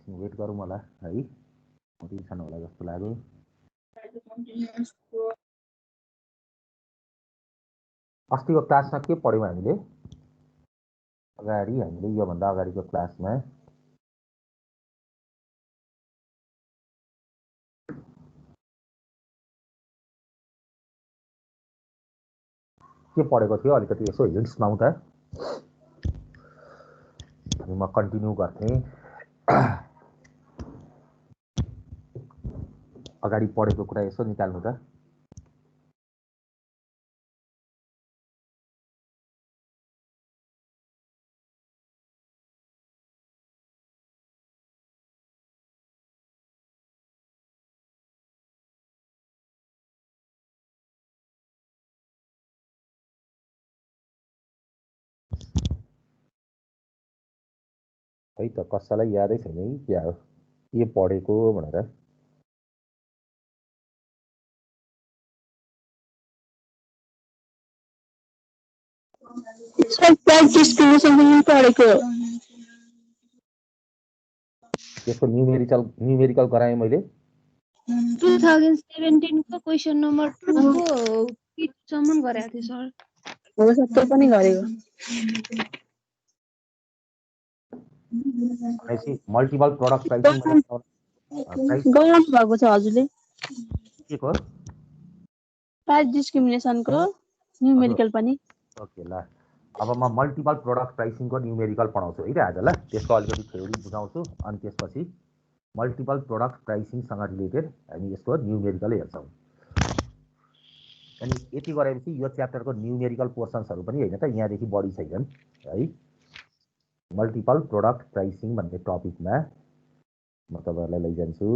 एकछिन वेट गरौँ होला है, मोटिभेसन होला जस्तो लाग्यो। अस्तिको क्लासमा के पढ्यौँ हामीले? अगाडि हामीले योभन्दा अगाडिको क्लासमा के पढेको थियो अलिकति यसो हिन्ट्स पाउँ त। अनि म कन्टिन्यू गर्थेँ। अगाडि पढेको कुरा यसो निकाल्नु त। है त कसैलाई यादै छैन है क्या हो के पढेको भनेर। त्यसको न्युमेरिकल गराएँ मैले। 2017 को क्वेशन नम्बर 2 को सम्म गरेको थिए सर। हो सबै पनि गरेको। भनेपछि मल्टिपल प्रोडक्ट प्राइसिङ गर्नु भएको छ हजुरले। के को? प्राइस डिस्क्रिमिनेसनको न्युमेरिकल पनि। ओके ल, अब म मल्टिपल प्रोडक्ट प्राइसिङको न्युमेरिकल पढाउँछु है त आज। ल त्यसको अलिकति थ्योरी बुझाउँछु अनि त्यसपछि मल्टिपल प्रोडक्ट प्राइसिङसँग रिलेटेड हामी यसको न्युमेरिकल हेर्छौँ। अनि यति गरेपछि यो च्याप्टरको न्युमेरिकल पोर्सन्सहरू पनि होइन त यहाँदेखि बढी छैनन् है। मल्टिपल प्रोडक्ट प्राइसिङ भन्ने टपिकमा म तपाईँहरूलाई लैजान्छु।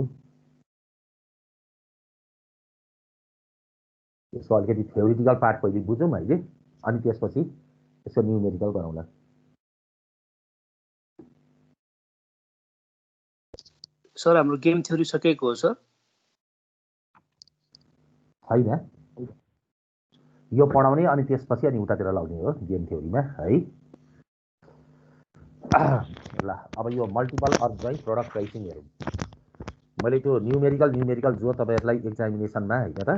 यसको अलिकति थ्योरिटिकल पार्ट पहिले बुझौँ अहिले, अनि त्यसपछि यसको न्युमेरिकल गरौँला। सर हाम्रो गेम थ्योरी सकेको हो सर? छैन, यो पढाउने अनि त्यसपछि अनि उतातिर लाउने हो गेम थ्योरीमा है। ल अब यो multiple or joint product pricing हेरौँ। मैले त्यो न्युमेरिकल जो तपाईँहरूलाई एक्जामिनेसनमा होइन त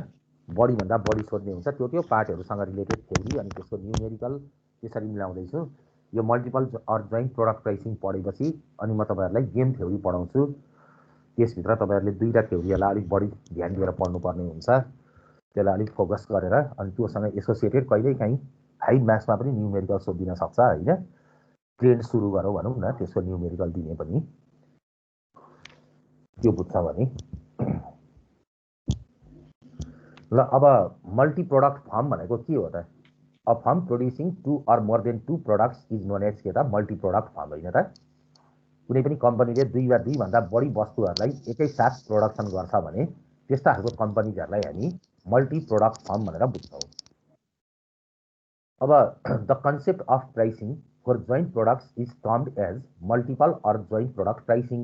बढीभन्दा बढी सोध्ने हुन्छ त्यो पार्टहरूसँग रिलेटेड थ्योरी अनि त्यसको न्युमेरिकल त्यसरी मिलाउँदैछु। यो multiple or joint product pricing पढेपछि अनि म तपाईँहरूलाई गेम थ्योरी पढाउँछु। त्यसभित्र तपाईँहरूले दुईवटा थ्योरीहरूलाई अलिक बढी ध्यान दिएर पढ्नुपर्ने हुन्छ। त्यसलाई अलिक फोकस गरेर अनि त्योसँग एसोसिएटेड कहिलेकाहीँ हाई म्याथ्समा पनि न्युमेरिकल सोधिन सक्छ होइन। ट्रेन्ड सुरु गरौँ भनौँ न त्यसको न्युमेरिकल दिने पनि त्यो बुझ्छ भने। ल अब मल्टी प्रोडक्ट फर्म भनेको के हो त? A firm producing 2 or more than 2 products is known as के त मल्टी प्रोडक्ट फर्म होइन त। कुनै पनि कम्पनीले 2 वा 2 भन्दा बढी वस्तुहरूलाई एकैसाथ प्रोडक्सन गर्छ भने त्यस्ता खालको कम्पनीहरूलाई हामी मल्टी प्रोडक्ट फर्म भनेर बुझ्छौँ। अब the concept of pricing for joint products is termed as multiple or joint product pricing.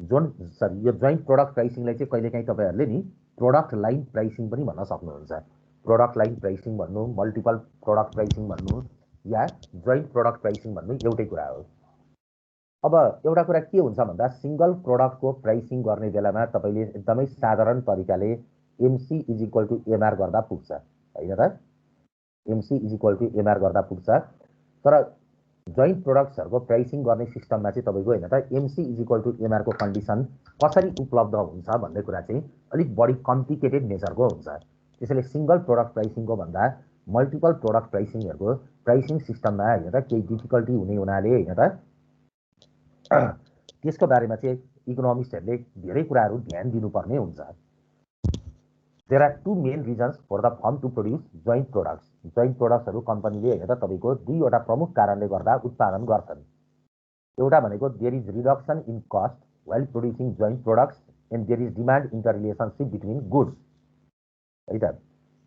यो जोइन्ट प्रोडक्ट प्राइसिङलाई चाहिँ कहिलेकाहीँ तपाईँहरूले नि प्रोडक्ट लाइन प्राइसिङ पनि भन्न सक्नुहुन्छ। प्रोडक्ट लाइन प्राइसिङ भन्नु, मल्टिपल प्रोडक्ट प्राइसिङ भन्नु या जोइन्ट प्रोडक्ट प्राइसिङ भन्नु एउटै कुरा हो। अब एउटा कुरा के हुन्छ भन्दा सिंगल प्रोडक्टको प्राइसिङ गर्ने बेलामा तपाईँले एकदमै साधारण तरिकाले MC is equal to MR गर्दा पुग्छ होइन त। MC is equal to MR गर्दा पुग्छ। तर जोइन्ट प्रोडक्ट्सहरूको प्राइसिङ गर्ने सिस्टममा चाहिँ तपाईँको होइन त एमसी इज इक्वल टु एमआरको कन्डिसन कसरी उपलब्ध हुन्छ भन्ने कुरा चाहिँ अलिक बढी कम्प्लिकेटेड नेचरको हुन्छ। त्यसैले सिंगल प्रोडक्ट प्राइसिङको भन्दा मल्टिपल प्रोडक्ट प्राइसिङहरूको प्राइसिङ सिस्टममा होइन त केही डिफिकल्टी हुने हुनाले होइन त त्यसको बारेमा चाहिँ इकोनोमिस्टहरूले धेरै कुराहरू ध्यान दिनुपर्ने हुन्छ। There are 2 main reasons for the firm to produce joint products. Joint प्रोडक्ट्सहरू कम्पनीले होइन त तपाईँको दुईवटा प्रमुख कारणले गर्दा उत्पादन गर्छन्। एउटा भनेको there is reduction in cost while producing joint products and there is demand interrelationship between goods है त।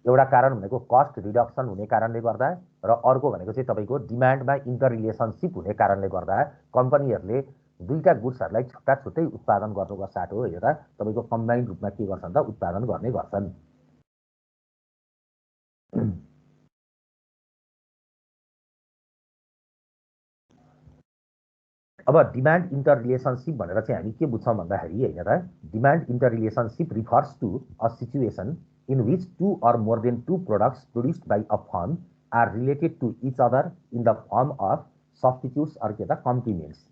एउटा कारण भनेको कस्ट रिडक्सन हुने कारणले गर्दा र अर्को भनेको चाहिँ तपाईँको डिमान्डमा इन्टर रिलेसनसिप हुने कारणले गर्दा कम्पनीहरूले दुईटा गुड्सहरूलाई छुट्टा छुट्टै उत्पादन गर्नुको साटो हेरेर तपाईँको कम्बाइन्ड रूपमा के गर्छन् त उत्पादन गर्ने गर्छन्। अब डिमान्ड इन्टर रिलेसनसिप भनेर चाहिँ हामी के बुझ्छौँ भन्दाखेरि हैन त demand interrelationship refers to a situation in which two or more than two products produced by a firm are related to each other in the form of substitutes or के त कम्प्लिमेन्ट्स।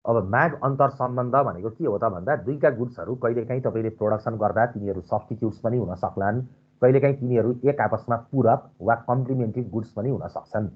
अब माग अन्तर सम्बन्ध भनेको के हो त भन्दा दुईटा गुड्सहरू कहिलेकाहीँ तपाईँले प्रोडक्सन गर्दा तिनीहरू सब्स्टिट्युट्स पनि हुन सक्लान्, कहिलेकाहीँ तिनीहरू एक आपसमा पूरक वा कम्प्लिमेन्ट्री गुड्स पनि हुन सक्छन्।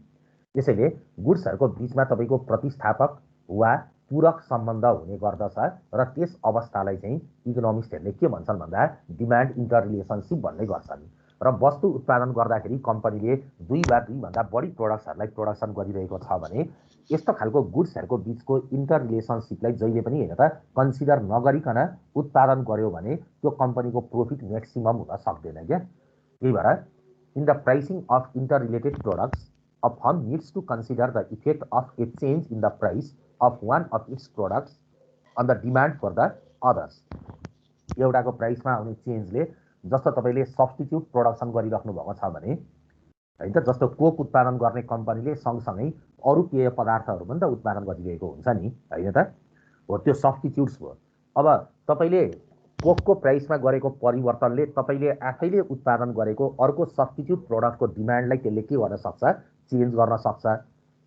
त्यसैले गुड्सहरूको बीचमा तपाईँको प्रतिस्थापक वा पूरक सम्बन्ध हुने गर्दछ र त्यस अवस्थालाई चाहिँ इकोनोमिस्टहरूले के भन्छन् भन्दा डिमान्ड इन्टर रिलेसनसिप भन्ने गर्छन्। र वस्तु उत्पादन गर्दाखेरि कम्पनीले दुई वा दुईभन्दा बढी प्रोडक्ट्सहरूलाई प्रोडक्सन गरिरहेको छ भने यस्तो खालको गुड्सहरूको बीचको इन्टर रिलेसनसिपलाई जहिले पनि हैन त कन्सिडर नगरिकन उत्पादन गर्यो भने त्यो कम्पनीको प्रोफिट म्याक्सिमम हुन सक्दैन क्या। त्यही भएर in the pricing of interrelated products a firm needs to consider the effect of a change in the price of one of its products on the demand for the others। एउटाको प्राइसमा आउने चेन्जले जस्तो तपाईँले substitute production गरिराख्नु भएको छ भने हैन त जस्तो कोक उत्पादन गर्ने कम्पनीले सँगसँगै अरू पेय पदार्थहरू पनि त उत्पादन गरिरहेको हुन्छ नि हैन त, हो त्यो सब्स्टिट्युट्स भयो। अब तपाईँले कोकको प्राइसमा गरेको परिवर्तनले तपाईँले आफैले उत्पादन गरेको अर्को सब्स्टिट्युट प्रोडक्टको डिमान्डलाई त्यसले के गर्न सक्छ, चेन्ज गर्न सक्छ।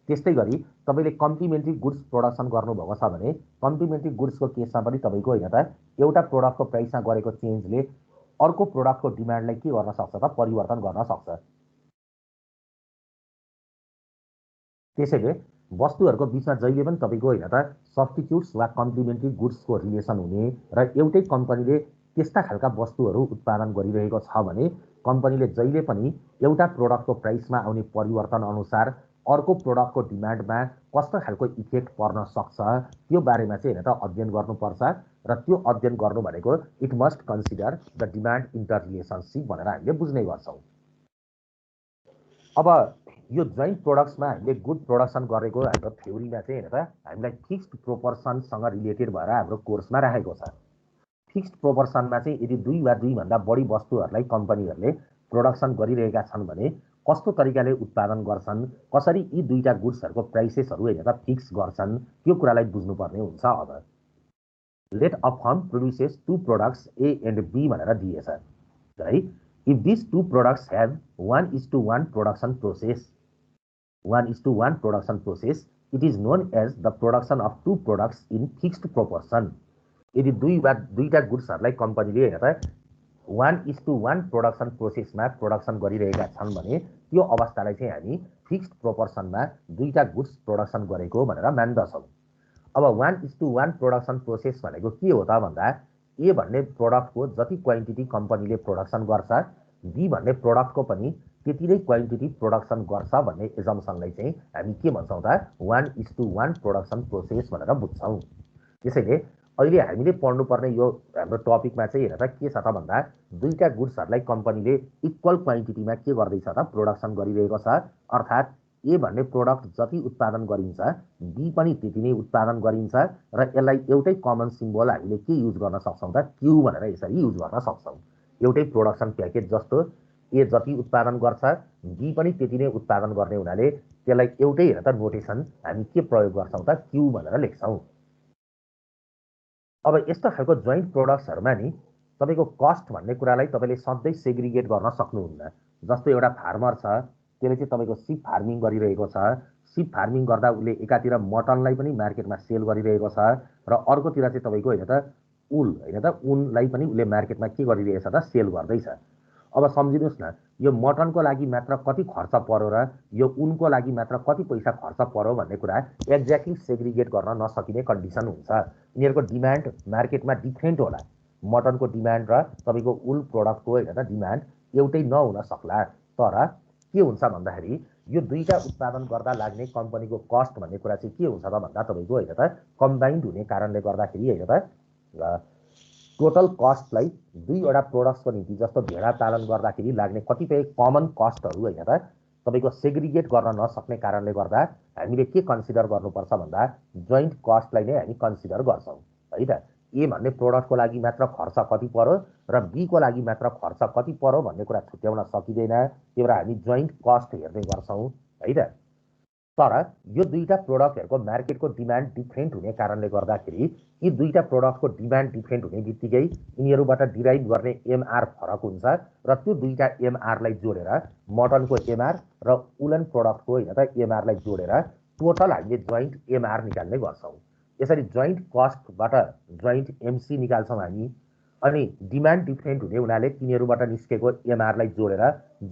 त्यस्तै गरी तपाईँले कम्प्लिमेन्ट्री गुड्स प्रोडक्सन गर्नुभएको छ भने कम्प्लिमेन्ट्री गुड्सको केसमा पनि तपाईँको हैन त एउटा प्रोडक्टको प्राइसमा गरेको चेन्जले अर्को प्रोडक्टको डिमान्डलाई के गर्न सक्छ त, परिवर्तन गर्न सक्छ। त्यसैले वस्तुहरूको बीचमा जहिले पनि तपाईँको हैन त सब्स्टिट्युट्स वा कम्प्लिमेन्ट्री गुड्सको रिलेसन हुने र एउटै कम्पनीले त्यस्ता खालका वस्तुहरू उत्पादन गरिरहेको छ भने कम्पनीले जहिले पनि एउटा प्रोडक्टको प्राइसमा आउने परिवर्तन अनुसार अर्को प्रोडक्टको डिमान्डमा कस्तो खालको इफेक्ट पर्न सक्छ त्यो बारेमा चाहिँ हैन त अध्ययन गर्नुपर्छ। र त्यो अध्ययन गर्नु भनेको it must consider the demand interrelationship भनेर हामीले बुझ्ने गर्छौँ। अब यो जोइन्ट प्रोडक्ट्समा हामीले गुड प्रोडक्सन गरेको हाम्रो थ्योरीमा चाहिँ हैन त हामीलाई फिक्स्ड प्रोपोर्सनसँग रिलेटेड भएर हाम्रो कोर्समा राखेको छ। फिक्स्ड प्रोपोर्सनमा चाहिँ यदि दुई वा दुईभन्दा बढी वस्तुहरूलाई कम्पनीहरूले प्रोडक्सन गरिरहेका छन् भने कस्तो तरिकाले उत्पादन गर्छन्, कसरी यी दुईटा गुड्सहरूको प्राइसेसहरू हैन त फिक्स गर्छन् त्यो कुरालाई बुझ्नुपर्ने हुन्छ। अब let a firm produces two products A and B भनेर दिएछ है। If this two products have 1:1 production process, 1:1 production process, it is known as the production of two products in fixed proportion. यदि दुईटा गुड्सहरूलाई कम्पनीले हैन त 1:1 प्रोडक्सन प्रोसेसमा प्रोडक्सन गरिरहेका छन् भने त्यो अवस्थालाई चाहिँ हामी फिक्स्ड प्रोपोर्सनमा दुईटा गुड्स प्रोडक्सन गरेको भनेर मान्दछौँ। अब 1:1 प्रोडक्सन प्रोसेस भनेको के हो त भन्दा ए भन्ने प्रोडक्टको जति क्वान्टिटी कम्पनीले प्रोडक्सन गर्छ बी भन्ने प्रोडक्टको पनि त्यति नै क्वान्टिटी प्रोडक्सन गर्छ भन्ने एजम्सनलाई चाहिँ हामी के भन्छौँ त 1:1 प्रोडक्सन प्रोसेस भनेर बुझ्छौँ। त्यसैले अहिले हामीले पढ्नुपर्ने यो हाम्रो टपिकमा चाहिँ हेर त के छ त भन्दा दुईटा गुड्सहरूलाई कम्पनीले इक्वल क्वान्टिटीमा के गर्दैछ त प्रोडक्सन गरिरहेको छ। अर्थात् ए भन्ने प्रोडक्ट जति उत्पादन गरिन्छ बी पनि त्यति नै उत्पादन गरिन्छ र यसलाई एउटै कमन सिम्बल हामीले के युज गर्न सक्छौँ त, क्यू भनेर यसरी युज गर्न सक्छौँ। एउटै प्रोडक्सन प्याकेज जस्तो ए जति उत्पादन गर्छ बी पनि त्यति नै उत्पादन गर्ने हुनाले त्यसलाई एउटै हेर त नोटेसन हामी के प्रयोग गर्छौँ त, क्यू भनेर लेख्छौँ। अब यस्तो खालको जोइन्ट प्रोडक्ट्सहरूमा नि तपाईँको कस्ट भन्ने कुरालाई तपाईँले सधैँ सेग्रिगेट गर्न सक्नुहुन्न। जस्तो एउटा फार्मर छ त्यसले चाहिँ तपाईँको सिप फार्मिङ गरिरहेको छ, सिप फार्मिङ गर्दा उसले एकातिर मटनलाई पनि मार्केटमा सेल गरिरहेको छ र अर्कोतिर चाहिँ तपाईँको हैन त उल हैन त उनलाई पनि उसले मार्केटमा के गरिरहेछ त, सेल गर्दैछ। अब सम्झिनुहोस् न यो मटनको लागि मात्र कति खर्च पर्यो र यो उनको लागि मात्र कति पैसा खर्च पर्यो भन्ने कुरा एक्ज्याक्टली सेग्रिगेट गर्न नसकिने कन्डिसन हुन्छ। यिनीहरूको डिमान्ड मार्केटमा डिफ्रेन्ट होला। मटनको डिमान्ड र तपाईँको उल प्रोडक्टको हैन त डिमान्ड एउटै नहुन सक्ला। तर के हुन्छ भन्दाखेरि यो दुईटा उत्पादन गर्दा लाग्ने कम्पनीको कस्ट भन्ने कुरा चाहिँ के हुन्छ त भन्दा तपाईँको हैन त कम्बाइन्ड हुने कारणले गर्दाखेरि हैन त टोटल कस्टलाई दुईवटा प्रोडक्ट्सको निम्ति जस्तो भेडा पालन गर्दाखेरि लाग्ने कतिपय कमन कस्टहरू हैन त तपाईँको सेग्रिगेट गर्न नसक्ने कारणले गर्दा हामीले के कन्सिडर गर्नुपर्छ भन्दा जोइन्ट कस्टलाई नै हामी कन्सिडर गर्छौँ है त। ए भन्ने प्रोडक्टको लागि मात्र खर्च कति पर्यो र बीको लागि मात्र खर्च कति पर्यो भन्ने कुरा छुट्याउन सकिँदैन। त्यही भएर हामी जोइन्ट कस्ट हेर्ने गर्छौँ है त। तर यो दुईटा प्रोडक्टहरुको मार्केटको डिमान्ड डिफरेन्ट हुने कारणले गर्दाखेरि यी दुईटा प्रोडक्टको डिमान्ड डिफरेन्ट हुने बित्तिकै यिनीहरुबाट डिराइभ गर्ने एमआर फरक हुन्छ र त्यो दुईटा एमआर लाई जोडेर मटनको एमआर र उलन प्रोडक्टको हैन त एमआर लाई जोडेर टोटल हामीले जोइन्ट एमआर निकाल्ने गर्छौं। यसरी जोइन्ट कस्टबाट जोइन्ट एमसी निकाल्छौं हामी। अनि डिमान्ड डिफरेन्ट हुने हुनाले तिनीहरुबाट निस्केको एमआर लाई जोडेर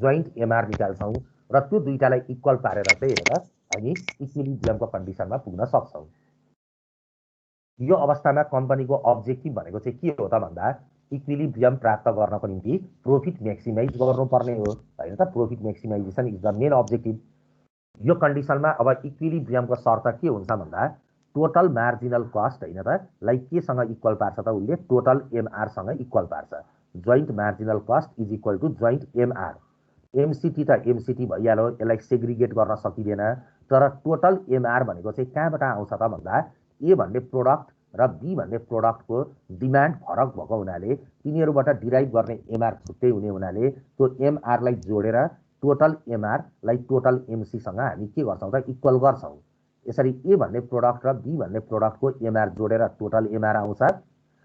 जोइन्ट एमआर निकाल्छौं र त्यो दुईटालाई इक्वल पारेर चाहिँ हेरेर हामी इक्विलिब्रियमको कन्डिसनमा पुग्न सक्छौं। यो अवस्थामा कम्पनीको अब्जेक्टिभ भनेको चाहिँ के हो त भन्दा इक्विलिब्रियम प्राप्त गर्नको निम्ति प्रॉफिट मैक्सिमाइज गर्नुपर्ने हो हैन त। Profit maximisation is the main objective. यो कन्डिसनमा अब इक्विलिब्रियमको शर्त के हुन्छ भन्दा टोटल मार्जिनल कस्ट हैन त लाई केसँग इक्वल पार्छ त उले टोटल एमआर सँग इक्वल पार्छ। Joint marginal cost is equal to joint MR. MCT त एमसीटी भइहाल्यो, यसलाई सेग्रिगेट गर्न सकिदैन। तर टोटल एमआर भनेको चाहिँ कहाँबाट आउँछ त भन्दा ए भन्ने प्रोडक्ट र बी भन्ने प्रोडक्टको डिमान्ड फरक भएको हुनाले तिनीहरुबाट डिराइभ गर्ने एमआर छुट्टै हुने हुनाले त्यो एमआर लाई जोडेर टोटल एमआर लाई टोटल एमसी सँग हामी के गर्छौं त इक्वल गर्छौं। यसरी ए भन्ने प्रोडक्ट र बी भन्ने प्रोडक्टको एमआर जोडेर टोटल एमआर आउँछ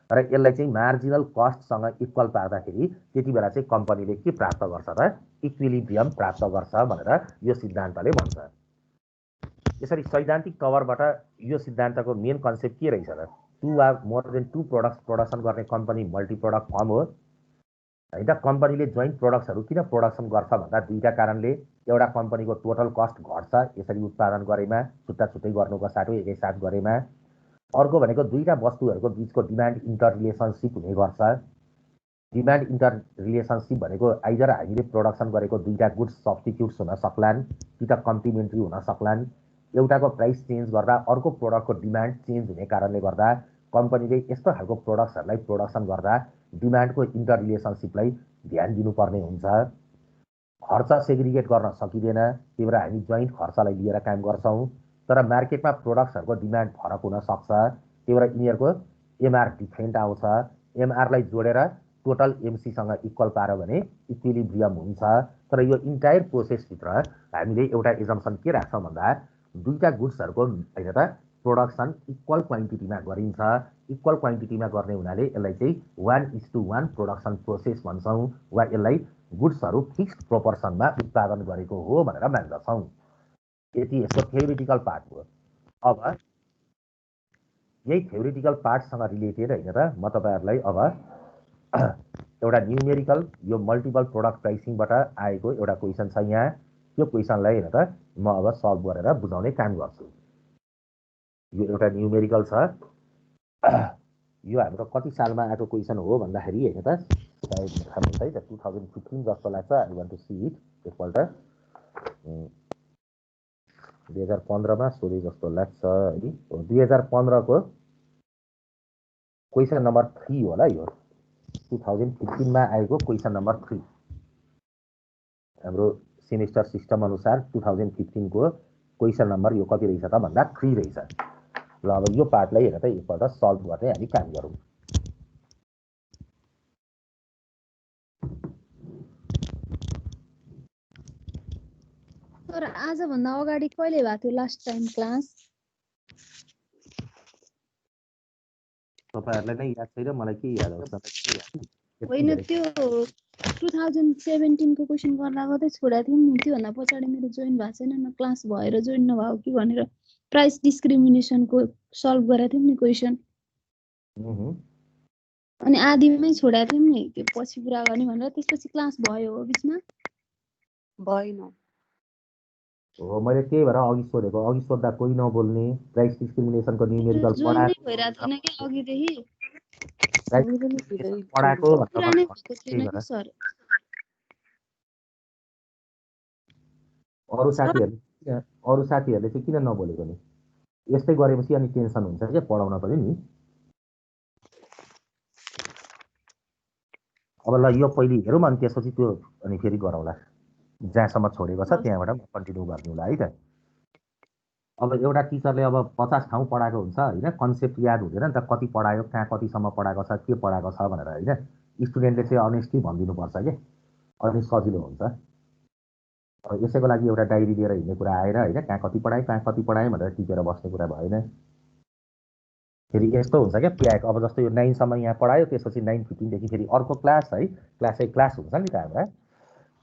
र यसलाई चाहिँ मार्जिनल कस्टसँग इक्वल पार्दाखेरि त्यतिबेला चाहिँ कम्पनीले के प्राप्त गर्छ त इक्विलिब्रियम प्राप्त गर्छ भनेर यो सिद्धान्तले भन्छ। यसरी सैद्धान्तिक तवरबाट यो सिद्धान्तको मेन कन्सेप्ट के रहेछ त टु वा more than two products production गर्ने कम्पनी मल्टी प्रोडक्ट फर्म हो हैन त। कम्पनीले जोइन्ट प्रोडक्ट्सहरु किन प्रोडक्सन गर्छ भन्दा दुईटा कारणले। एउटा कम्पनीको टोटल कस्ट घट्छ यसरी उत्पादन गरेमा, छुट्टा छुट्टै गर्नुको साटो एकैसाथ गरेमा। अर्को भनेको दुईटा वस्तुहरुको बीचको डिमान्ड इन्टर रिलेसनशिप हुने गर्छ। डिमान्ड इन्टर रिलेसनशिप भनेको आइदर हामीले प्रोडक्सन गरेको दुईटा गुड्स सब्स्टिट्युट्स हुन सक्लान् कि त कम्प्लिमेन्ट्री हुन सक्लान्। एउटाको प्राइस चेन्ज गर्दा अर्को प्रोडक्टको डिमान्ड चेन्ज हुने कारणले गर्दा कम्पनीले यस्तो खालको प्रोडक्ट्सहरुलाई प्रोडक्सन गर्दा डिमान्डको इन्टर रिलेसनशिपलाई ध्यान दिनुपर्ने हुन्छ। खर्च सेग्रिगेट गर्न सकिदैन, त्यही भएर हामी जोइन्ट खर्चलाई लिएर काम गर्छौं। तर मार्केटमा प्रोडक्ट्सहरुको डिमान्ड फरक हुन सक्छ, त्यही भएर यिनीहरुको एमआर डिफरेन्ट आउँछ। एमआर लाई जोडेर टोटल एमसी सँग इक्वल पार्यो भने इक्विलिब्रियम हुन्छ। तर यो इन्टायर प्रोसेस भित्र हामीले एउटा एजम्पसन के राख्छौं भन्दा दुईटा गुड्सहरुको हैन त प्रोडक्सन इक्वल क्वान्टिटीमा गरिन्छ। इक्वल क्वान्टिटीमा गर्ने हुनाले यसलाई चाहिँ 1:1 प्रोडक्सन प्रोसेस भन्छौं वा यसलाई गुड्सहरु फिक्स्ड प्रोपोर्सनमा उत्पादन गरेको हो भनेर मान्दछौं। यति यसको थ्योरिटिकल पार्ट हो। अब यही थ्योरिटिकल पार्टसँग रिलेटेड हैन त म तपाईहरुलाई अब एउटा न्यूमेरिकल यो मल्टिपल प्रोडक्ट प्राइसिङबाट आएको एउटा क्वेशन छ यहाँ। त्यो क्वेशनलाई हैन त म अब सल्भ गरेर बुझाउने काम गर्छु। यो एउटा न्यूमेरिकल छ। यो हाम्रो कति सालमा आएको क्वेशन हो भन्दाखेरि हैन त सायद थाहा छैन 2015 जस्तो लाग्छ। I want to see it एकपल्ट। 2015 मा सोधे जस्तो लाग्छ है। 2015 को क्वेशन नम्बर 3 होला यो। 2015 मा आएको क्वेशन नम्बर 3 हाम्रो सेमेस्टर सिस्टम अनुसार 2015 को क्वेशन नम्बर यो कति रहेछ त भन्दा 3 रहेछ। ल अब यो पार्टलाई हेर त एकपल्ट सल्भ गर्ने हामी काम गरौँ। तर आज भन्दा अगाडि कहिले भएको थियो लास्ट टाइम क्लास? तपाईहरुलाई नै याद छैन, मलाई के याद आउँछ होइन त्यो 2017 को क्वेशन गर्दा गर्दै छोडेको थियौँ नि। त्योभन्दा पछाडि मेरो जोइन भएको छैन न, क्लास भएर जोइन नभएको कि भनेर प्राइस डिस्क्रिमिनेसनको सल्भ गरेको थियौँ नि क्वेशन। अनि आदिमै छोडेको थियौँ नि, त्यो पछि पुरा गर्ने भनेर। त्यसपछि क्लास भयो हो बिचमा? भएन। हो मैले त्यही भएर अघि सोधेको। अघि सोध्दा कोही नबोल्ने। प्राइस डिस्क्रिमिनेसनको न्यूमेरिकल जोइनै भइरहेको थिएन कि अघिदेखि। पढाएको पुरानै भएको थिएन कि सर। अरु साथीहरुले चाहिँ किन नबोलेको नि? यस्तै गरेपछि अनि टेन्सन हुन्छ के पढाउन पनि नि। अब ल यो पहिले हेरौँ अनि त्यसपछि त्यो अनि फेरि गरौँला। जहाँसम्म छोडेको छ त्यहाँबाट म कन्टिन्यू गर्ने होला है त। अब एउटा टिचरले अब 50 ठाउँ पढाएको हुन्छ हैन, कन्सेप्ट याद हुँदैन नि त कति पढायो, कहाँ कतिसम्म पढाएको छ, के पढाएको छ भनेर हैन। स्टुडेन्टले चाहिँ अनेस्टली भनिदिनु पर्छ के, अनि सजिलो हुन्छ। अब यसैको लागि एउटा डायरी लिएर हिँड्ने कुरा आएर होइन, कहाँ कति पढाएँ भनेर टिपेर बस्ने कुरा भएन। फेरि यस्तो हुन्छ क्या प्याक, अब जस्तो यो 9 सम्म यहाँ पढायो, त्यसपछि 9:15 देखि फेरि अर्को क्लास है, क्लास हुन्छ नि त हामीलाई,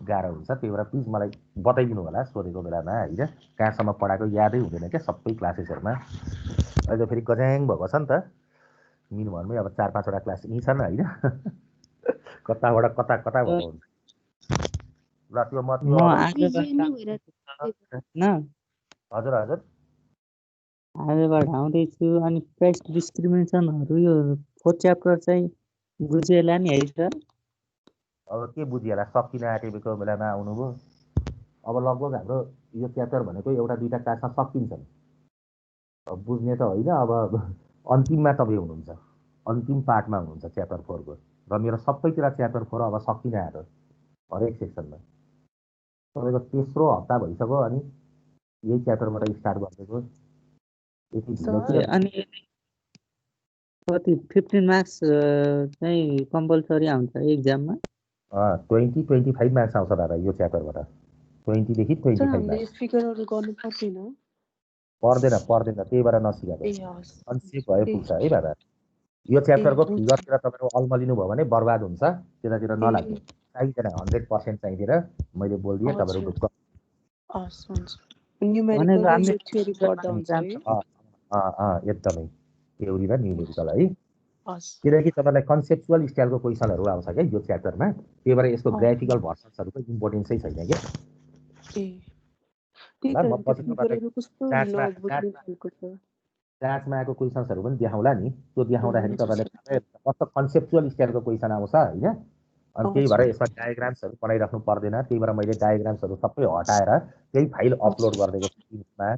गाह्रो हुन्छ। त्यही भएर प्लिज मलाई बताइदिनु होला सोधेको बेलामा होइन, कहाँसम्म पढाएको यादै हुँदैन क्या सबै क्लासेसहरूमा। अहिले फेरि गज्याङ भएको छ नि त, मिनुभरमै अब 4-5 वटा क्लास यहीँ छन् होइन, कताबाट कता कता भएको हुन्छ। ल त्यो म त्यो अब रिजोइन नै भइरहेको न हजुर हजुर आजबाट आउँदैछु अनि प्राइस डिस्क्रिमिनेसनहरू यो 4 च्याप्टर चाहिँ बुझेला नि है सर? अब के बुझिएला, सकिन आँटेको बेलामा आउनुभयो। अब लगभग हाम्रो यो च्याप्टर भनेको एउटा दुईवटा क्लासमा सकिन्छन्, अब बुझ्ने त होइन। अब अन्तिममा तपाईँ हुनुहुन्छ, अन्तिम पार्टमा हुनुहुन्छ च्याप्टर 4 को, र मेरो सबैतिर च्याप्टर 4 अब सकिन आँट्यो हरेक सेक्सनमा। तपाईँको तेस्रो हप्ता भइसक्यो अनि यही च्याप्टरबाट स्टार्ट गरिदिएको, यति ढिलो ए, अनि कति 15 मार्क्स चाहिँ कम्पलसरी आउँछ एक्जाममा? 20-25 मार्क्स आउँछ दादा यो च्याप्टरबाट, 20 देखि 25 मार्क्स। फिगरहरू गर्नु पर्दैन? पर्दैन, त्यही भएर नसिकाएको, ए हस् कन्सेप्ट भए ए पुग्छ है दादा। यो च्याप्टरको बुझ फिगरतिर तपाईँहरू अल्मलिनु भयो भने बर्बाद हुन्छ, त्यतातिर नलाग्नु। चाहिँदैन, 100% चाहिँदैन, मैले बोलिदिएँ तपाईँहरू हजुर ढुक्क। हस् हुन्छ। न्युमेरिकल र यो थ्योरी पढ्दा हुन्छ है? एकदमै थ्योरी र न्युमेरिकल है, हस् किनकि तपाईँलाई कन्सेप्चुअल स्टाइलको क्वेसनहरू आउँछ क्या यो च्याप्टरमा, त्यही भएर यसको ग्राफिकल भर्सन्सहरूको इम्पोर्टेन्सै छैन क्या। ए त्यही ल त म त्यो पछिल्लोबाट फिगरहरू कस्तो नबुझ्ने खालको छ। जाँचमा आएको क्वेसन्सहरू पनि देखाउँला नि, त्यो देखाउँदाखेरि हुन्छ तपाईँले सर। थाहा कस्तो कन्सेप्चुअल स्टाइलको क्वेसन आउँछ होइन। अनि त्यही भएर हजुर यसमा डायग्राम्सहरू बनाइराख्नु पर्दैन, त्यही भएर मैले डायग्राम्सहरू सबै हटाएर त्यही फाइल अपलोड गरिदिएको छु टिममा है।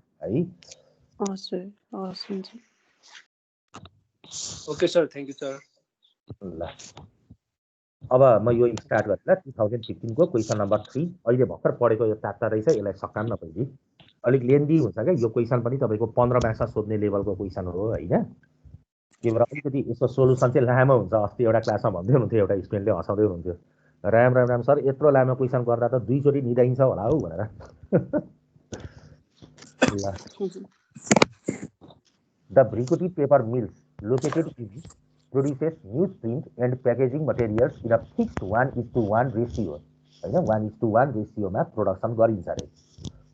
हजुर हस् हुन्छ। Okay sir, thank you sir. ल अब म यो स्टार्ट गरेँ 2015 को क्वेसन नम्बर 3। अहिले भर्खर पढेको यो च्याप्टर रहेछ, यसलाई सकान्न पहिले, अलिक लेन्दी हुन्छ क्या यो क्वेसन पनि, तपाईँको 15 मार्क्समा सोध्ने लेभलको क्वेसन हो होइन। त्यही भएर अलिकति यसको सोल्युसन चाहिँ लामो हुन्छ। अस्ति एउटा क्लासमा भन्दै हुनुहुन्थ्यो, एउटा स्टुडेन्टले हँसाउँदै हुनुहुन्थ्यो, राम सर यत्रो लामो क्वेसन गर्दा त 2 चोटि निदाइन्छ होला हौ भनेर। ल the भ्रिकुटी paper meals located in produces newsprint and packaging materials in a fixed 1:1 ratio होइन, 1:1 रेसियोमा प्रोडक्सन गरिन्छ अरे,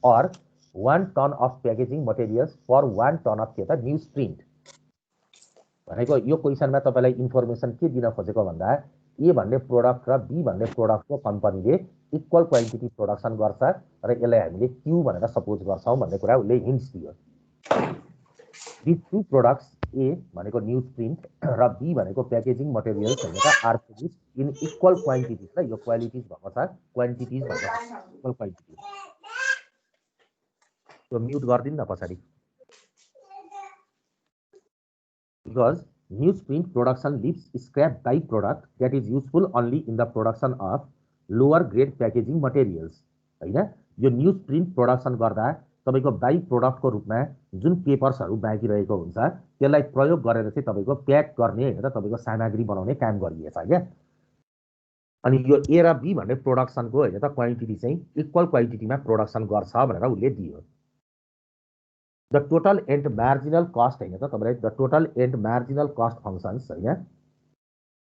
or 1 ton of packaging materials for 1 ton of के त न्युज प्रिन्ट भनेको। यो क्वेसनमा तपाईँलाई इन्फर्मेसन के दिन खोजेको भन्दा ए भन्ने प्रोडक्ट र बी भन्ने प्रोडक्टको कम्पनीले इक्वल क्वान्टिटी प्रोडक्सन गर्छ र यसलाई हामीले क्यू भनेर सपोज गर्छौँ भन्ने कुरा उसले हिन्ट्स दियो। These two products, A भनेको न्युज प्रिन्ट र बी भनेको प्याकेजिङ मटेरियल्स होइन त, are produce in equal quantities. ल यो क्वालिटिज भएको छ, क्वान्टिटिज भनेको इक्वल क्वान्टिटी। त्यो म्युट गरिदिनु न पछाडि। Because newsprint production leaves scrap byproduct that is useful only in the production of lower grade packaging materials होइन। यो न्युज प्रिन्ट प्रोडक्सन गर्दा तपाईँको बाई प्रोडक्टको रूपमा जुन पेपर्सहरू बाँकी रहेको हुन्छ त्यसलाई प्रयोग गरेर चाहिँ तपाईँको प्याक गर्ने होइन त तपाईँको सामग्री बनाउने काम गरिएछ क्या। अनि यो ए र बी भन्ने प्रोडक्सनको होइन त क्वान्टिटी चाहिँ इक्वल क्वान्टिटीमा प्रोडक्सन गर्छ भनेर उसले दियो। The total and marginal cost होइन त तपाईँलाई the total and marginal cost functions होइन,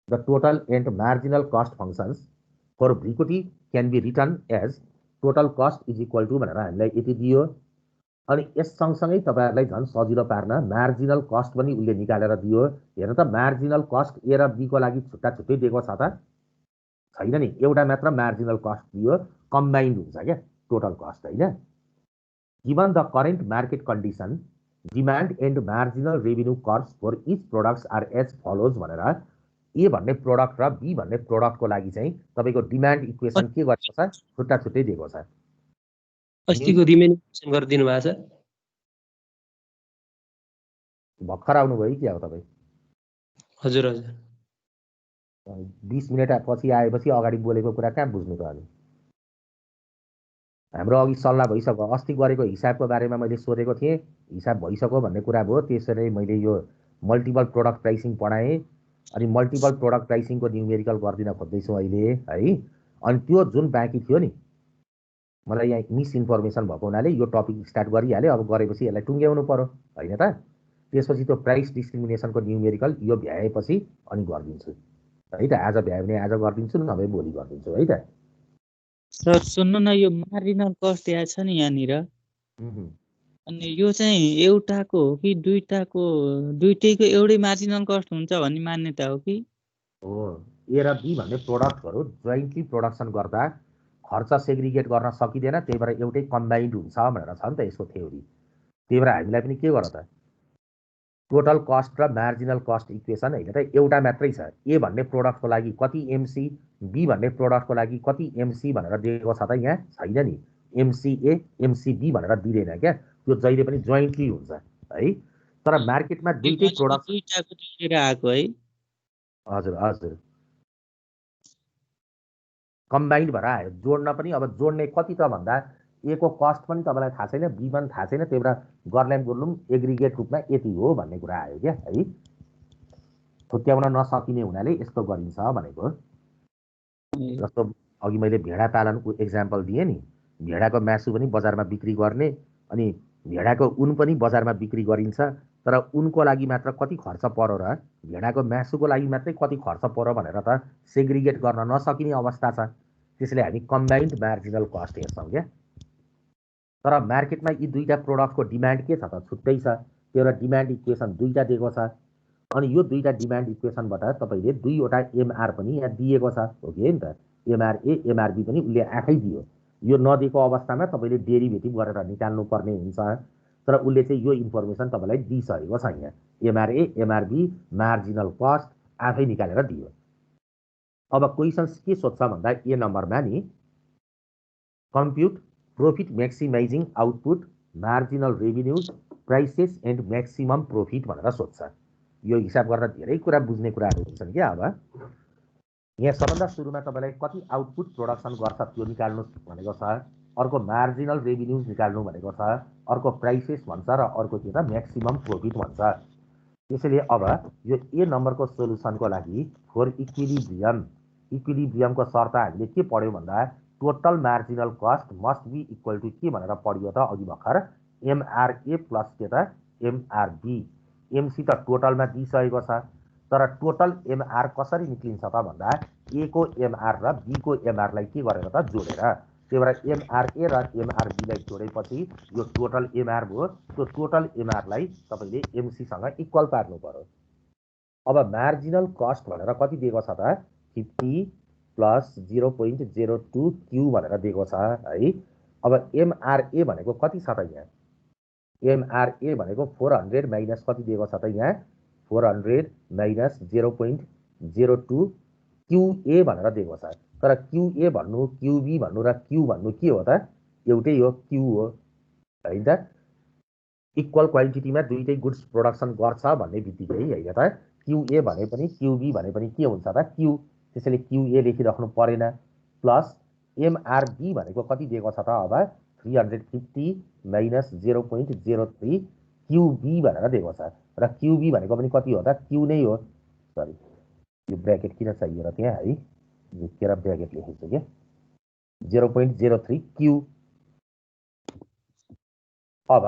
the total and marginal cost functions for Bhrikuti can be written as total cost is equal to भनेर हामीलाई यति दियो। अनि यस सँगसँगै तपाईँहरूलाई झन् सजिलो पार्न मार्जिनल कस्ट पनि उसले निकालेर दियो। हेर्नु त मार्जिनल कस्ट ए र बीको लागि छुट्टा छुट्टै दिएको छ त छैन नि, एउटा मात्र मार्जिनल कस्ट दियो, कम्बाइन्ड हुन्छ क्या टोटल कस्ट होइन। Given the current market condition demand and marginal revenue curves for each products are as follows भनेर ए भन्ने प्रोडक्ट र बी भन्ने प्रोडक्टको लागि चाहिँ तपाईँको डिमान्ड इक्वेसन के गरेको छ, छुट्टा छुट्टै दिएको छ। अस्तिको रिमेनिङ क्वेसन गरिदिनु भएको छ। भर्खर आउनुभयो कि क्या हो तपाईँ? हजुर हजुर 20 मिनट पछि आएपछि अगाडि बोलेको कुरा कहाँ बुझ्नु त? अनि हाम्रो अघि सल्लाह भइसक्यो, अस्ति गरेको हिसाबको बारेमा मैले सोधेको थिएँ, हिसाब भइसक्यो भन्ने कुरा भयो। त्यसरी मैले यो मल्टिपल प्रोडक्ट प्राइसिङ पढाएँ, अनि मल्टिपल प्रोडक्ट प्राइसिङको न्युमेरिकल गरिदिन खोज्दैछु अहिले है। अनि त्यो जुन बाँकी थियो नि मलाई यहाँ मिसइन्फर्मेसन भएको हुनाले यो टपिक स्टार्ट गरिहालेँ, अब गरेपछि यसलाई टुङ्ग्याउनु पर्यो होइन त। त्यसपछि त्यो प्राइस डिस्क्रिमिनेसनको न्युमेरिकल यो भ्याएपछि अनि गरिदिन्छु है त। आज भ्यायो भने आज गरिदिन्छु, नभए भोलि गरिदिन्छु है त। सर सुन्नु न, यो मार्जिनल कस्ट दिएको छ नि यहाँनिर, अनि यो चाहिँ एउटाको हो कि दुइटैको एउटै मार्जिनल कस्ट हुन्छ भन्ने मान्यता हो कि? हो, ए र बी भन्ने प्रोडक्टहरू जोइन्टली प्रोडक्सन गर्दा खर्च सेग्रिगेट गर्न सकिँदैन, त्यही भएर एउटै कम्बाइन्ड हुन्छ भनेर छ नि त यसको थ्योरी। त्यही भएर हामीलाई पनि के गर त, टोटल कस्ट र मार्जिनल कस्ट इक्वेसन होइन त एउटा मात्रै छ। ए भन्ने प्रोडक्टको लागि कति एमसी, बी भन्ने प्रोडक्टको लागि कति एमसी भनेर दिएको छ त, यहाँ छैन नि। एमसिए एमसिबी भनेर दिँदैन क्या, त्यो जहिले पनि जोइन्टली हुन्छ है। तर मार्केटमा दुईटै प्रोडक्ट दुईटाको जोडेर आएको है। हजुर हजुर, कम्बाइन्ड भएर आयो। जोड्न पनि अब जोड्ने कति त भन्दा ए को कस्ट पनि तपाईँलाई थाहा छैन, बी पनि थाहा छैन, त्यही भएर गर्ल्याम गुर्लुम एग्रिगेट रूपमा यति हो भन्ने कुरा आयो क्या है। छुट्याउन नसकिने हुनाले यस्तो गरिन्छ भनेको। जस्तो अघि मैले भेडा पालनको एक्जाम्पल दिएँ नि, भेडाको मासु पनि बजारमा बिक्री गर्ने अनि भेडाको उन पनि बजारमा बिक्री गरिन्छ, तर उनको लागि मात्र कति खर्च पर्यो र भेडाको मासुको लागि मात्रै कति खर्च पर्यो भनेर त सेग्रिगेट गर्न नसकिने अवस्था छ। त्यसैले हामी कम्बाइन्ड मार्जिनल कस्ट हेर्छौँ क्या। तर मार्केटमा यी दुईटा प्रोडक्टको डिमान्ड के छ त, छुट्टै छ। त्यो एउटा डिमान्ड इक्वेसन दुईटा दिएको छ, अनि यो दुईटा डिमान्ड इक्वेसनबाट तपाईँले दुईवटा एमआर पनि यहाँ दिएको छ, हो कि होइन त। एमआरए एमआरबी पनि उसले आफै दियो। यो नदिएको अवस्थामा तपाईँले डेरिभेटिभ गरेर निकाल्नुपर्ने हुन्छ, तर उसले चाहिँ यो इन्फर्मेसन तपाईँलाई दिइसकेको छ। यहाँ एमआरए एमआरबी मार्जिनल कस्ट आफै निकालेर दियो। अब क्वेसन्स के सोध्छ भन्दा ए नम्बरमा नि, compute profit maximising output marginal revenues prices and maximum profit भनेर सोध्छ। यो हिसाब गर्दा धेरै कुरा बुझ्ने कुराहरू हुन्छन् क्या। अब यहाँ सबभन्दा सुरुमा तपाईँलाई कति आउटपुट प्रोडक्सन गर्छ त्यो निकाल्नु भनेको छ, अर्को मार्जिनल रेभिन्यूज निकाल्नु भनेको छ, अर्को प्राइसेस भन्छ र अर्को के त म्याक्सिमम प्रॉफिट भन्छ। त्यसैले अब यो ए नम्बरको सोलुसनको लागि फोर इक्विलिब्रियमको शर्त हामीले के पढ्यौँ भन्दा total marginal cost must be equal to के भनेर पढियो त अघि भर्खर, एमआरए प्लस के त एमआरबी। एमसी त टोटलमा दिइसकेको छ, तर टोटल एमआर कसरी निक्लिन्छ त भन्दा ए को एमआर र बी को एमआरलाई के गरेर त जोडेर। त्यही भएर एमआरए र एमआरबीलाई जोडेपछि यो टोटल एमआर भयो। त्यो टोटल एमआरलाई तपाईँले एमसीसँग इक्वल पार्नु पर्यो। अब मार्जिनल कस्ट भनेर कति दिएको छ त, 50 प्लस 0.02 क्यू भनेर दिएको छ है। अब एमआरए भनेको कति छ त, यहाँ एमआरए भनेको 400 माइनस कति दिएको छ त, यहाँ 400 माइनस 0.02 क्युए भनेर दिएको छ। तर क्युए भन्नु क्युबी भन्नु र क्यू भन्नु के हो त, एउटै हो, क्यू हो होइन त। इक्वल क्वान्टिटीमा दुईटै गुड्स प्रोडक्सन गर्छ भन्ने बित्तिकै होइन त, क्युए भने पनि क्युबी भने पनि के हुन्छ त, क्यू। त्यसैले क्युए लेखिराख्नु परेन। प्लस एमआरबी भनेको कति दिएको छ त, अब 350 माइनस 0.03 क्युबी भनेर दिएको छ, र क्युबी भनेको पनि कति हो त, क्यू नै हो। सरी, यो ब्र्याकेट किन चाहियो र त्यहाँ है, झुकेर ब्र्याकेट लेखेको छु क्या, 0.03 क्यू। अब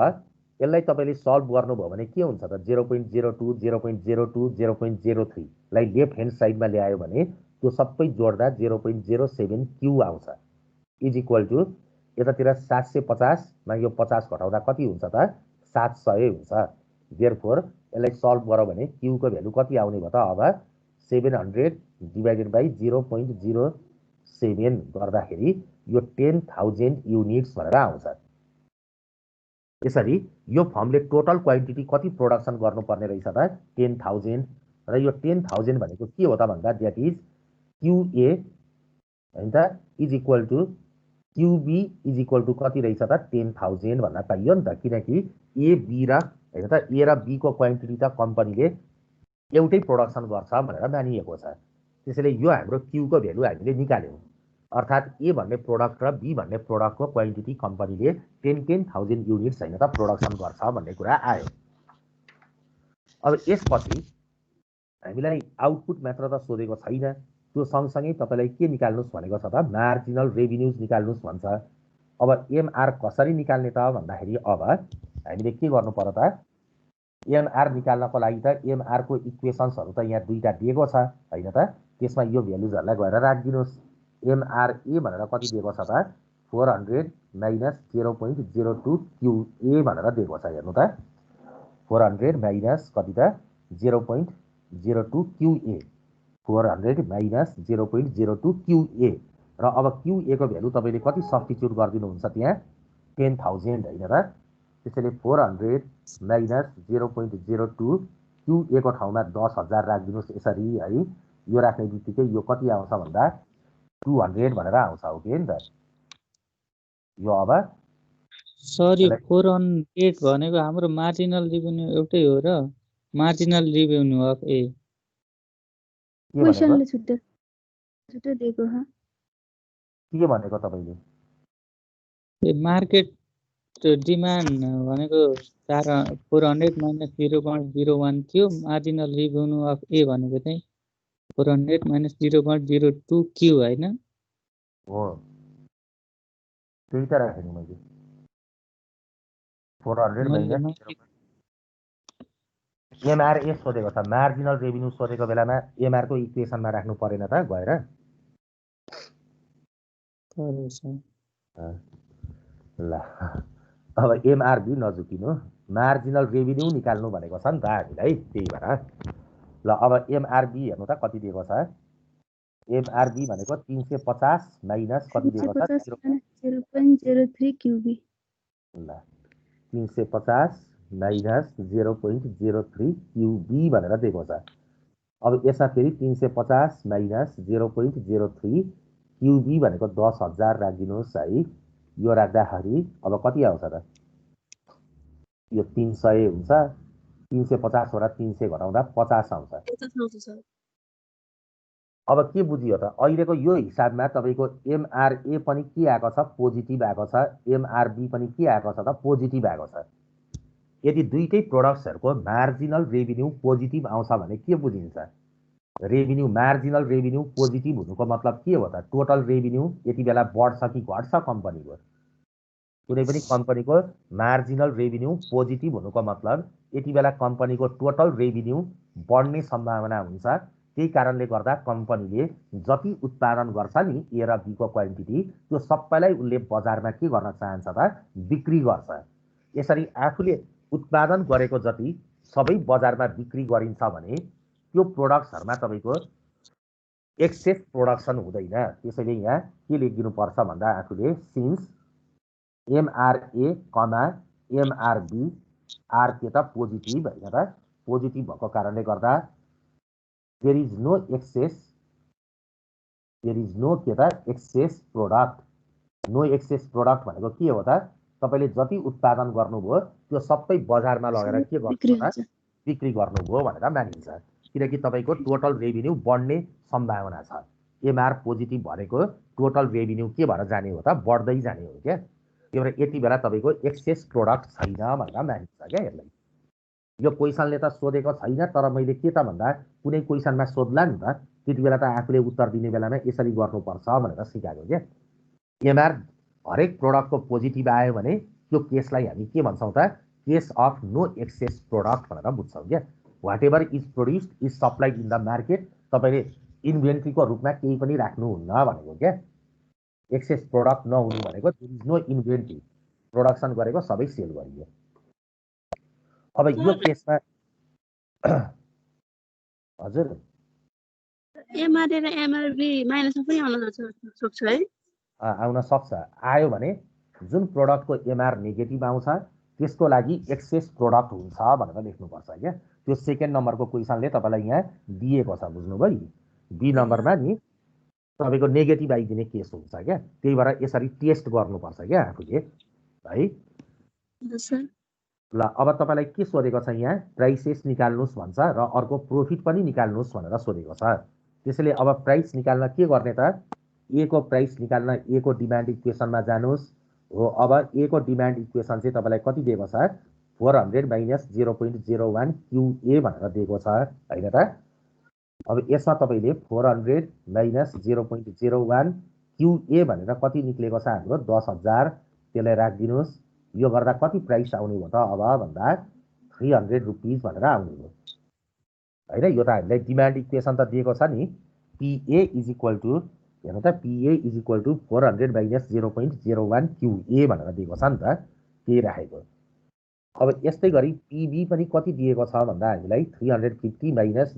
यसलाई तपाईँले सल्भ गर्नुभयो भने के हुन्छ त, 0.02 0.02 0.03 लाई लेफ्ट ह्यान्ड साइडमा ल्यायो भने त्यो सबै जोड्दा 0.07 क्यू आउँछ, इज इक्वल टु यतातिर 750 मा यो 50 घटाउँदा कति हुन्छ त, 700 हुन्छ। देयरफोर यसलाई सल्भ गरौँ भने क्यूको भ्यालु कति आउने भयो त, अब 700 डिभाइडेड बाई 0.07 गर्दाखेरि यो 10,000 युनिट्स भनेर आउँछ। यसरी यो फर्मले टोटल क्वान्टिटी कति प्रोडक्सन गर्नुपर्ने रहेछ त, 10,000, र यो 10,000 भनेको के हो त भन्दा द्याट इज क्युए होइन त, is equal to QB is equal to कति रहेछ त, 10,000 भन्न पाइयो नि त। किनकि ए बी र होइन त, ए र बीको क्वान्टिटी त कम्पनीले एउटै प्रोडक्सन गर्छ भनेर मानिएको छ। त्यसैले यो हाम्रो क्यूको भ्यालु हामीले निकाल्यौँ, अर्थात् ए भन्ने प्रोडक्ट र बी भन्ने प्रोडक्टको क्वान्टिटी कम्पनीले 10,000 युनिट्स होइन त प्रोडक्सन गर्छ भन्ने कुरा आयो। अब यसपछि हामीलाई आउटपुट मात्र त सोधेको छैन, त्यो सँगसँगै तपाईँलाई के निकाल्नुहोस् भनेको छ त, मार्जिनल रेभिन्युज निकाल्नुहोस् भन्छ। अब एमआर कसरी निकाल्ने त भन्दाखेरि अब हामीले के गर्नु पर्यो त एमआर निकाल्नको लागि त एमआर को इक्वेसन्सहरु त यहाँ दुईटा दिएको छ हैन त त्यसमा यो भ्यालुजहरुलाई गएर राखिदिनुस् एमआरए भनेर कति दिएको छ त 400 माइनस 0.02 क्यूए भनेर दिएको छ हेर्नु त 400 माइनस कति त 0.02 क्यूए 400 माइनस 0.02 क्यूए र अब क्यूए को भ्यालु तपाईले कति सब्स्टिट्युट गरिदिनुहुन्छ त्यहाँ 10000 हैन र त्यसैले 400 माइनस 0.02 क्यूए को ठाउँमा 10000 राखिदिनुस् यसरी है यो राख्ने बित्तिकै यो कति आउँछ भन्दा 200 भनेर आउँछ हो कि नि त यो अब सरी 400 भनेको हाम्रो मार्जिनल रेभेन्यू एउटै हो र मार्जिनल रेभेन्यू अफ ए क्वेशनले छुट्टै छुट्टै दिएको ह के भनेको तपाईले ए मार्केट डिमान्ड भनेको 400 माइनस 0.01 थियो मार्जिनल रेभेन्यू अफ ए भनेको चाहिँ 400 माइनस 0.02 क्यू हैन हो त्यही त राखेँ नि मैले 400 माइनस एमआरए सोधेको छ मार्जिनल रेभेन्यू सोधेको बेलामा एमआर को इक्वेसनमा राख्नु परेन त गएर ल अब एमआरबी नझुकिनु मार्जिनल रेभेन्यू निकाल्नु भनेको छ नि त हामीलाई त्यही भएर ल अब एमआरबी हेर्नु त कति दिएको छ एमआरबी भनेको 350 माइनस कति दिएको छ 0.03 क्यूबी ल 350 माइनस 0.03 क्यूबी भनेर दिएको छ अब यसमा फेरि 350 माइनस 0.03 क्यूबी भनेको 10000 राखिदिनुहोस् है यो राख्दाखेरि अब कति आउँछ त यो 300 हुन्छ 350 बाट 300 घटाउँदा 50 आउँछ अब के बुझियो त अहिलेको यो हिसाबमा तपाईको एमआरए पनि के आएको छ पोजिटिभ आएको छ एमआरबी पनि के आएको छ त पोजिटिभ आएको छ यदि दुईटै प्रोडक्ट्सहरुको मार्जिनल रेभेन्यू पोजिटिभ आउँछ भने के बुझिन्छ रेभेन्यू मार्जिनल रेभेन्यू पोजिटिभ हुनुको मतलब के हो त टोटल रेभेन्यू यति बेला बढ्छ कि घट्छ कम्पनीको कुनै पनि कम्पनीको मार्जिनल रेभेन्यू पोजिटिभ हुनुको मतलब यति बेला कम्पनीको टोटल रेभेन्यू बढ्ने सम्भावना हुन्छ त्यही कारणले गर्दा कम्पनीले जति उत्पादन गर्छ नि ए र बी को क्वान्टिटी त्यो सबैलाई उले बजारमा के गर्न चाहन्छ त बिक्री गर्छ यसरी आफूले उत्पादन गरेको जति सबै बजारमा बिक्री गरिन्छ भने त्यो प्रोडक्ट्सहरुमा तपाईको एक्सेस प्रोडक्सन हुँदैन त्यसैले यहाँ के लेखिदिनु पर्छ भन्दा आफूले since MRA comma MRB are के त पोजिटिभ हैन त पोजिटिभ भएको कारणले गर्दा there is no excess के त excess product no excess product भनेको के हो त तपाईले जति उत्पादन गर्नुभयो त्यो सबै बजारमा लगेर के गर्नु त बिक्री गर्नुभयो भनेर मानिन्छ किनकि तपाईको टोटल रेभेन्यू बढ्ने सम्भावना छ एमआर पोजिटिभ भनेको टोटल रेभेन्यू के भएर जाने हो त बढ्दै जाने हो क्या त्यो भएर यति बेला तपाईको एक्सेस प्रोडक्ट छैन भनेर मानिन्छ क्या यसलाई यो क्वेशनले त सोधेको छैन तर मैले के त भन्दा कुनै क्वेशनमा सोध्ला नि त त्यति बेला त आफूले उत्तर दिने बेलामा यसरी गर्नुपर्छ भनेर सिकाएको क्या एमआर हरेक प्रोडक्टको पोजिटिभ आयो भने त्यो केसलाई हामी के भन्छौँ त case of no excess product भनेर बुझ्छौँ क्या whatever is produced is supplied in the market तपाईँले इन्भेन्ट्रीको रूपमा केही पनि राख्नुहुन्न भनेको क्या एक्सेस प्रोडक्ट नहुनु भनेको there is no inventory production गरेको सबै सेल गरियो अब यो केसमा हजुर एमआरए र एमआरबी माइनसमा पनि आउन सक्छ है आउन सक्छ आयो भने जुन प्रोडक्टको एमआर नेगेटिभ आउँछ त्यसको लागि एक्सेस प्रोडक्ट हुन्छ भनेर लेख्नुपर्छ क्या त्यो सेकेन्ड नम्बरको क्वेशनले तपाईलाई यहाँ दिएको छ बुझ्नुभयो बी नम्बरमा नि तपाईको नेगेटिभ आइदिने केस हुन्छ क्या त्यही भएर यसरी टेस्ट गर्नुपर्छ क्या आफूले है ल अब तपाईलाई के सोधेको छ यहाँ प्राइसेस निकाल्नुस् भन्छ र अर्को प्रॉफिट पनि निकाल्नुस् भनेर सोधेको छ त्यसैले अब प्राइस निकाल्न के गर्ने त ए को प्राइस निकाल्न ए को डिमान्ड इक्वेसनमा जानुस् हो अब ए को डिमान्ड इक्वेसन चाहिँ तपाईलाई कति दिएको छ 400 माइनस 0.01 क्यूए भनेर दिएको छ हैन त अब यसमा तपाईले 400 माइनस 0.01 क्यूए भनेर कति निक्लेको छ हाम्रो 10000 त्यसलाई राखिदिनुहोस्। यो गर्दा कति प्राइस आउने भयो त अब भन्दा 300 रुपिस भनेर आउने भयो हैन। यो त हामीलाई डिमान्ड इक्वेसन त दिएको छ नि, PA इज इक्वल टु हेर्नु त, PA is equal to 400 minus 0.01 QA भनेर दिएको छ नि त, त्यही राखेको। अब यस्तै गरी PB पनि कति दिएको छ भन्दा हामीलाई 350 माइनस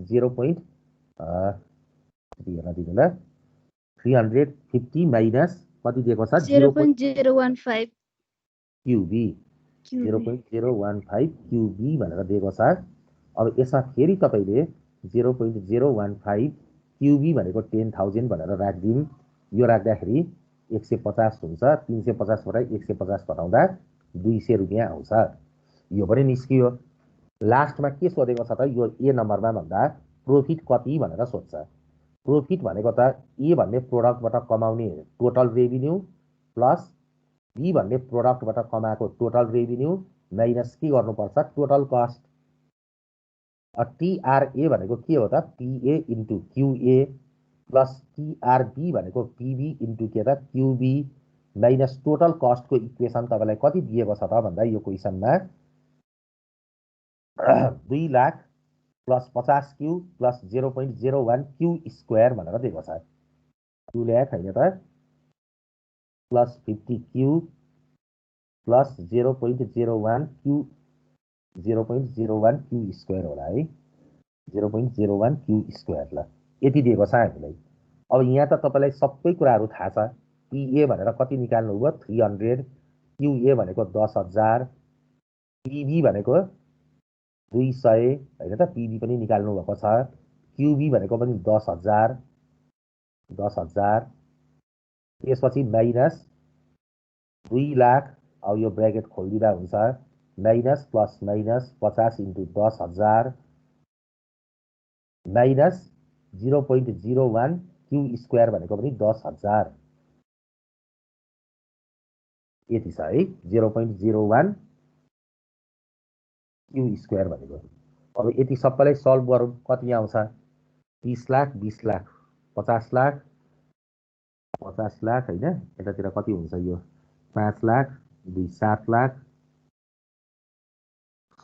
350 माइनस कति दिएको छ 0.015 QB 0.015 QB भनेर दिएको छ। अब यसमा फेरि तपाईले 0.015 QB भनेको 10,000 भनेर राख्दिउँ। यो राख्दाखेरि 150 हुन्छ, 350 बाट 150 घटाउँदा 200 रुपियाँ आउँछ। यो पनि निस्कियो। लास्टमा के सोधेको छ त यो ए नम्बरमा भन्दा प्रोफिट कति भनेर सोध्छ। प्रोफिट भनेको त ए भन्ने प्रोडक्टबाट कमाउने टोटल रेभिन्यू प्लस बी भन्ने प्रोडक्टबाट कमाएको टोटल रेभिन्यू माइनस के गर्नुपर्छ टोटल कस्ट। TRA भनेको के हो त PA into QA plus TRB भनेको PB इन्टु के त QB माइनस टोटल कस्टको इक्वेसन तपाईलाई कति दिएको छ त भन्दा यो क्वेसनमा 2 lakh plus 50 Q plus 0.01 Q square भनेर दिएको छ। 2 लाख हैन त plus 50 Q plus 0.01 Q 0.01 Q square होला है, 0.01 क्यू स्क्वायर ल यति दिएको छ हामीलाई। अब यहाँ त तपाईलाई सबै कुराहरू थाहा छ। PA भनेर कति निकाल्नु भयो 300, QA भनेको 10,000, PB भनेको 200 हैन त, PB पनि निकाल्नु भएको छ। QB भनेको पनि 10,000 त्यसपछि माइनस 2 लाख। अब यो ब्र्याकेट खोलिदिँदा हुन्छ minus plus minus 50 into 10,000 minus 0.01 Q square भनेको पनि 10,000 यति छ है। 0.01 क्यू स्क्वायर भनेको। अब यति सबैलाई सल्भ गरौँ कति आउँछ 30 लाख 20 लाख 50 लाख 50 लाख हैन, यतातिर कति हुन्छ यो 5 लाख 2 7 लाख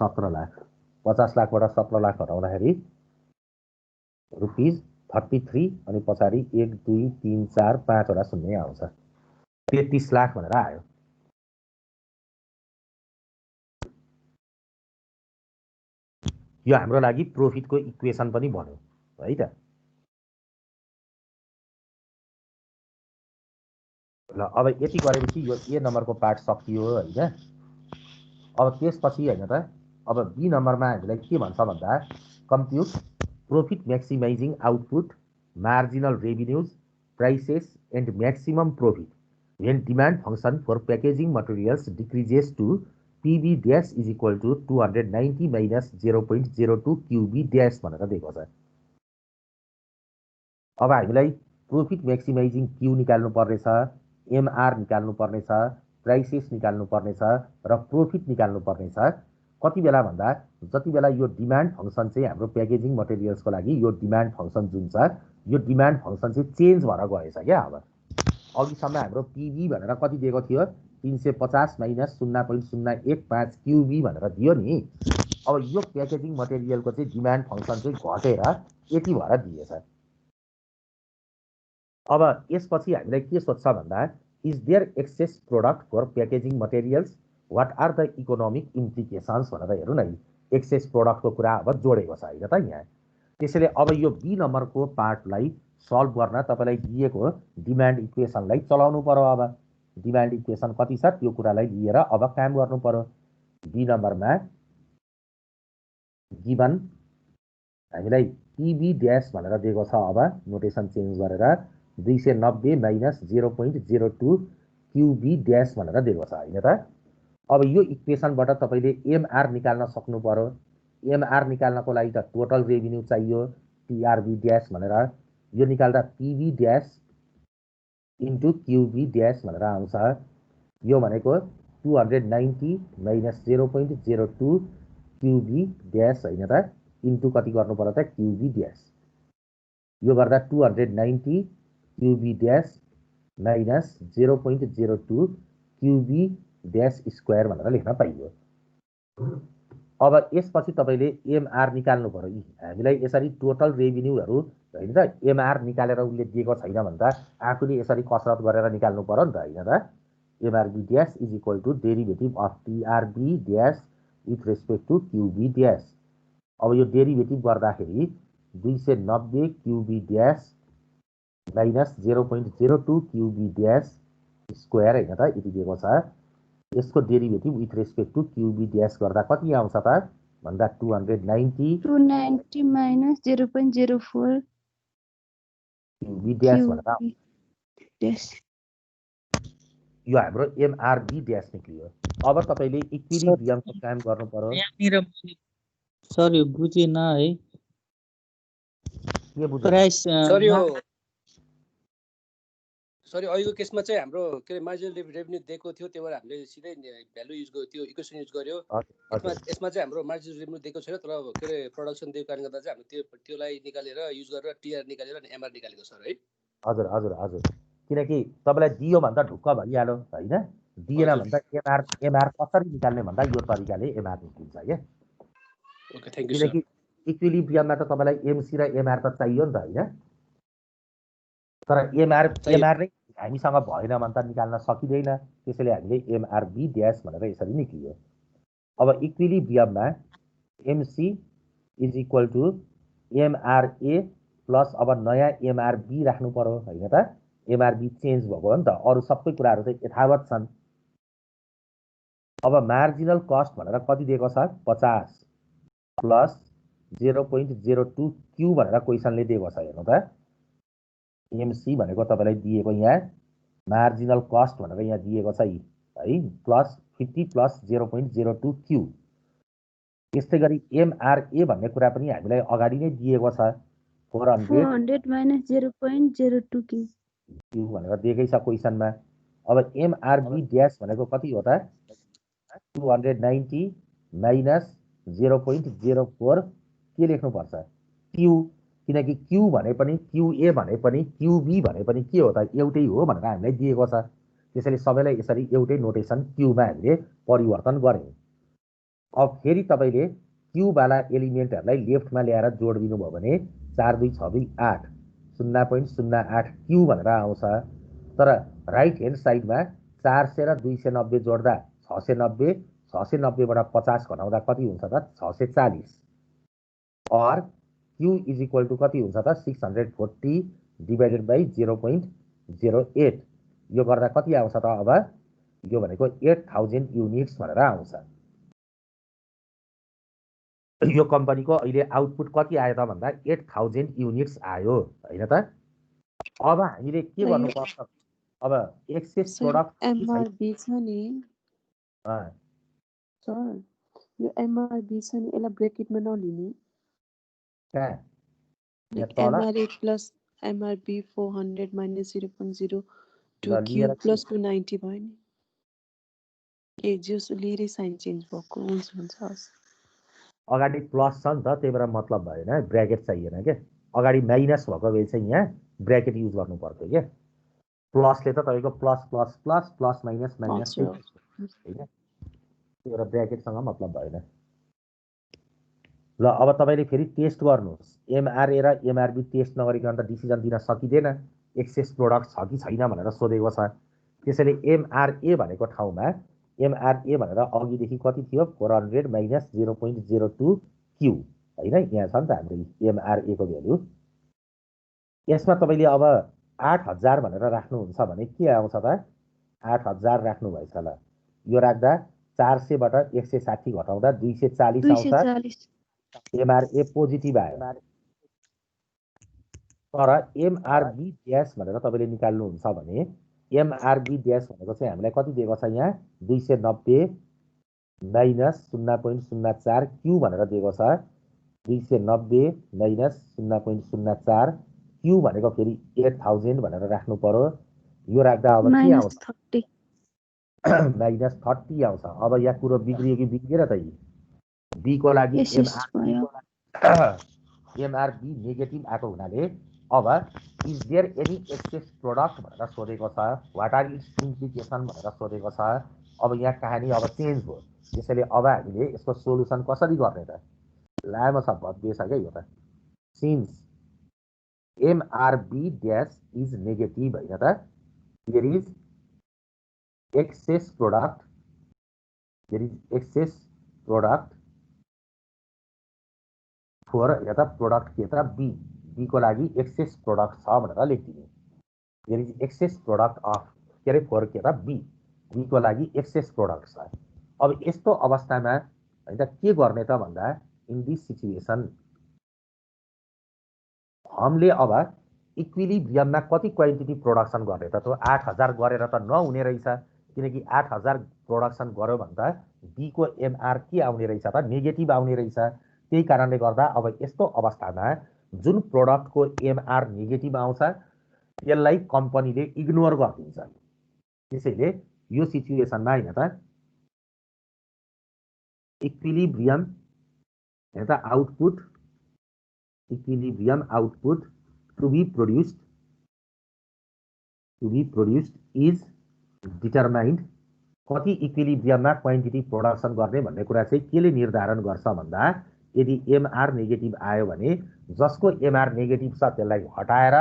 17 लाख। 50 लाखबाट 17 लाख हटाउँदाखेरि रुपिस 33 अनि पछाडि 1 2 3 4 5 वटा शून्य आउँछ, 33 लाख भनेर आयो। यो हाम्रो लागि प्रोफिटको इक्वेसन पनि बन्यो है त। ल अब यति गरेपछि यो ए नम्बरको पार्ट सकियो हैन। अब त्यसपछि हैन त अब बी नम्बरमा हामीलाई के भन्छ भन्दा compute profit maximising output marginal revenues prices and maximum profit when demand function for packaging materials decreases to PB dash is equal to 290 minus 0.02 QB dash भनेर दिएको छ। अब हामीलाई प्रोफिट म्याक्सिमाइजिङ क्यू निकाल्नु पर्नेछ, MR निकाल्नु पर्नेछ, प्राइसेस निकाल्नु पर्नेछ र प्रोफिट निकाल्नु पर्नेछ। कति बेला भन्दा जति बेला यो डिमान्ड फंक्सन चाहिँ हाम्रो प्याकेजिङ मटेरियल्सको लागि यो डिमान्ड फंक्सन जुन छ यो डिमान्ड फंक्सन चाहिँ चेन्ज भएर गएछ क्या। अब अघिसम्म हाम्रो PB भनेर कति दिएको थियो 350 माइनस 0.015 QB भनेर दियो नि। अब यो प्याकेजिङ मटेरियलको चाहिँ डिमान्ड फंक्सन चाहिँ घटेर यति भएर दिएछ। अब यसपछि हामीलाई के सोध्छ भन्दा is there excess product for packaging materials what are the economic implications भनेर हेरौँ न। एक्सेस प्रोडक्टको कुरा अब जोडेको छ हैन त यहाँ। त्यसैले अब यो बी नम्बरको पार्टलाई सल्भ गर्न तपाईलाई दिएको डिमान्ड इक्वेसनलाई चलाउनु पर्यो। अब डिमान्ड इक्वेसन कति छ त्यो कुरालाई लिएर अब काम गर्नु पर्यो। बी नम्बरमा गिभन हामीलाई PB ड्यास भनेर दिएको छ। अब नोटेसन चेन्ज गरेर 290 माइनस 0.02 QB ड्यास भनेर दिएको छ हैन त। अब यो इक्वेसनबाट तपाईले MR निकाल्न सक्नु पर्यो। MR निकाल्नको लागि त टोटल रेभिन्यू चाहियो TRB ड्यास भनेर। यो निकाल्दा PB dash into QB dash भनेर आउँछ। यो भनेको 290 माइनस 0.02 QB ड्यास हैन त इन्टु कति गर्नु पर्यो त QB ड्यास। यो गर्दा 290 QB dash minus 0.02 QB dash square भनेर लेख्न पाइयो। अब यसपछि तपाईँले एमआर निकाल्नु पर्यो। हामीलाई यसरी टोटल रेभिन्यूहरू होइन त, एमआर निकालेर उसले दिएको छैन भने त आफूले यसरी कसरत गरेर निकाल्नु पर्यो नि त, होइन त। MRB dash is equal to derivative of TRB dash with respect to QB dash. अब यो डेरिभेटिभ गर्दाखेरि 290 QB dash minus 0.02 QB dash square होइन त यति दिएको छ। यसको derivative with respect to QB dash गर्दा कति आउँछ त भन्दा 290 माइनस 0.04 क्युबी ड्यास भनेर ड्यास। यो हाम्रो एमआरबी ड्यास निक्लियो। अब तपाईँले इक्विलिब्रियमको काम गर्नु पर्यो। यहाँनिर सर यो बुझेन है, के बुझ्नु? प्राइस सर यो सरी अहिलेको केसमा चाहिँ हाम्रो के अरे मार्जिनल रेभिन्यू दिएको थियो, त्यही भएर हामीले सिधै भ्यालु युज गर्यो, त्यो इक्वेसन युज गर्यो। यसमा चाहिँ हाम्रो मार्जिनल रेभिन्यू दिएको छैन, तर के अरे प्रोडक्सन दिएको कारणले गर्दा चाहिँ हामीले त्योलाई निकालेर युज गरेर टिआर निकालेर अनि एमआर निकालेको सर है। हजुर हजुर हजुर, किनकि तपाईँलाई दियो भन्दा ढुक्क भइहाल्यो होइन, दिएन भन्दा एमआर कसरी निकाल्ने भन्दा यो तरिकाले एमआर निस्किन्छ क्या। Okay, thank you sir. किनकि इक्विलिब्रियममा त तपाईँलाई एमसी र एमआर त चाहियो नि त होइन, तर एमआर नै हामीसँग भएन भने त निकाल्न सकिँदैन। त्यसैले हामीले एमआरबी ड्यास भनेर यसरी निक्लियो। अब इक्विलिब्रियममा MC is equal to MRA plus अब नयाँ एमआरबी राख्नु पर्यो होइन त। एमआरबी चेन्ज भएको हो नि त, अरू सबै कुराहरू चाहिँ यथावत छन्। अब मार्जिनल कस्ट भनेर कति दिएको छ 50 प्लस 0.02 क्यू भनेर क्वेसनले दिएको छ। हेर्नु त एमसी भनेको तपाईँलाई दिएको यहाँ मार्जिनल कस्ट भनेर यहाँ दिएको छ है, प्लस 50 प्लस 0.02 क्यू। त्यस्तै गरी एमआरए भन्ने कुरा पनि हामीलाई अगाडि नै दिएको छ 400 माइनस 0.02 क्यू भनेर दिएकै छ क्वेसनमा। अब एमआरबी ड्यास भनेको कति हो त 290 माइनस 0.04 के लेख्नुपर्छ क्यू, किनकि क्यू भने पनि क्युए भने पनि क्युबी भने पनि के हो त एउटै हो भनेर हामीलाई दिएको छ। त्यसैले सबैलाई यसरी एउटै नोटेसन क्यूमा हामीले परिवर्तन गऱ्यौँ। अब फेरि तपाईँले क्यूवाला एलिमेन्टहरूलाई लेफ्टमा ल्याएर जोड दिनुभयो भने 4 2 6 2 8 0.08 क्यू भनेर आउँछ। तर राइट ह्यान्ड साइडमा 400 र 290 जोड्दा 690, 690बाट 50 घटाउँदा कति हुन्छ त 640। और क्यू इज इक्वल टु कति हुन्छ त 640 डिभाइडेड बाई 0.08। यो गर्दा कति आउँछ त अब यो भनेको 8000 युनिट्स भनेर आउँछ। यो कम्पनीको अहिले आउटपुट कति आयो त भन्दा 8000 युनिट्स आयो होइन त। अब हामीले के गर्नुपर्छ, अब एक्सेस प्रोडक्ट एमआरबी छ नि सर, यो एमआरबी छ नि यसलाई ब्रेकेटमा नलिने। MRA plus MRB 400 minus 0.02 Q plus 290 भयो नि। ए जस लिएरै साइन चेन्ज भएको हुन्छ। अगाडि प्लस छ नि त, त्यही भएर मतलब भएन, ब्र्याकेट चाहिएन क्या। अगाडि माइनस भएको भए चाहिँ यहाँ ब्र्याकेट युज गर्नु पर्थ्यो क्या। प्लसले त तपाईँको plus plus plus plus minus minus होइन, त्यही भएर ब्र्याकेटसँग मतलब भएन। ल अब तपाईँले फेरि टेस्ट गर्नुहोस्। एमआरए र एमआरबी टेस्ट नगरिकन त डिसिजन दिन सकिँदैन, एक्सेस प्रोडक्ट छ कि छैन भनेर सोधेको छ। त्यसैले एमआरए भनेको ठाउँमा एमआरए भनेर अघिदेखि कति थियो 400 माइनस 0.02 क्यू होइन, यहाँ छ नि त हाम्रो एमआरए को भ्यालु। यसमा तपाईँले अब 8000 भनेर राख्नुहुन्छ भने के आउँछ त 8000 राख्नुभएछ। ल यो राख्दा 400बाट 160 घटाउँदा 240 आउँछ। एमआरए पोजिटिभ आयो। तर एमआरबी ड्यास भनेर तपाईँले निकाल्नुहुन्छ भने एमआरबी ड्यास भनेको चाहिँ हामीलाई कति दिएको छ यहाँ 290 माइनस 0.04 क्यू भनेर दिएको छ। 290 माइनस 0.04 क्यू भनेको फेरि 8000 भनेर राख्नु पर्यो। यो राख्दा अब के आउँछ माइनस 30 आउँछ। अब यहाँ कुरो बिग्रियो कि बिग्रिएन त, बी को लागि एमआरबी नेगेटिभ आएको हुनाले अब is there any excess product भनेर सोधेको छ, व्हाट आर इट्स इम्प्लिकेसन भनेर सोधेको छ। अब यहाँ कहानी अब चेन्ज भयो। त्यसैले अब हामीले यसको सोलुसन कसरी गर्ने त? लामो छ, भव्य छ क्या यो त। Since MRB dash is negative होइन त, there is excess product, there is excess product for होइन त प्रोडक्ट के त बी, बी को लागि एक्सेस प्रोडक्ट छ भनेर लेखिदिने। There is excess product of के अरे फोर के त बी, बी को लागि एक्सेस प्रोडक्ट छ। अब यस्तो अवस्थामा होइन त के गर्ने त भन्दा इन दिस सिचुएसन हामीले अब इक्विलिब्रियममा कति क्वान्टिटी प्रोडक्सन गर्ने त? त्यो 8000 गरेर त नहुने रहेछ, किनकि 8000 प्रोडक्सन गर्यो भने त बी को एमआर के आउने रहेछ त? नेगेटिभ आउने रहेछ। त्यही कारणले गर्दा अब यस्तो अवस्थामा जुन प्रोडक्टको एमआर नेगेटिभ आउँछ त्यसलाई कम्पनीले इग्नोर गरिदिन्छ। त्यसैले यो सिचुएसनमा होइन त इक्विलिब्रियम होइन त output, equilibrium output to be produced is determined. कति इक्विलिब्रियममा क्वान्टिटी प्रोडक्सन गर्ने भन्ने कुरा चाहिँ केले निर्धारण गर्छ भन्दा यदि एमआर नेगेटिभ आयो भने जसको एमआर नेगेटिभ छ त्यसलाई हटाएर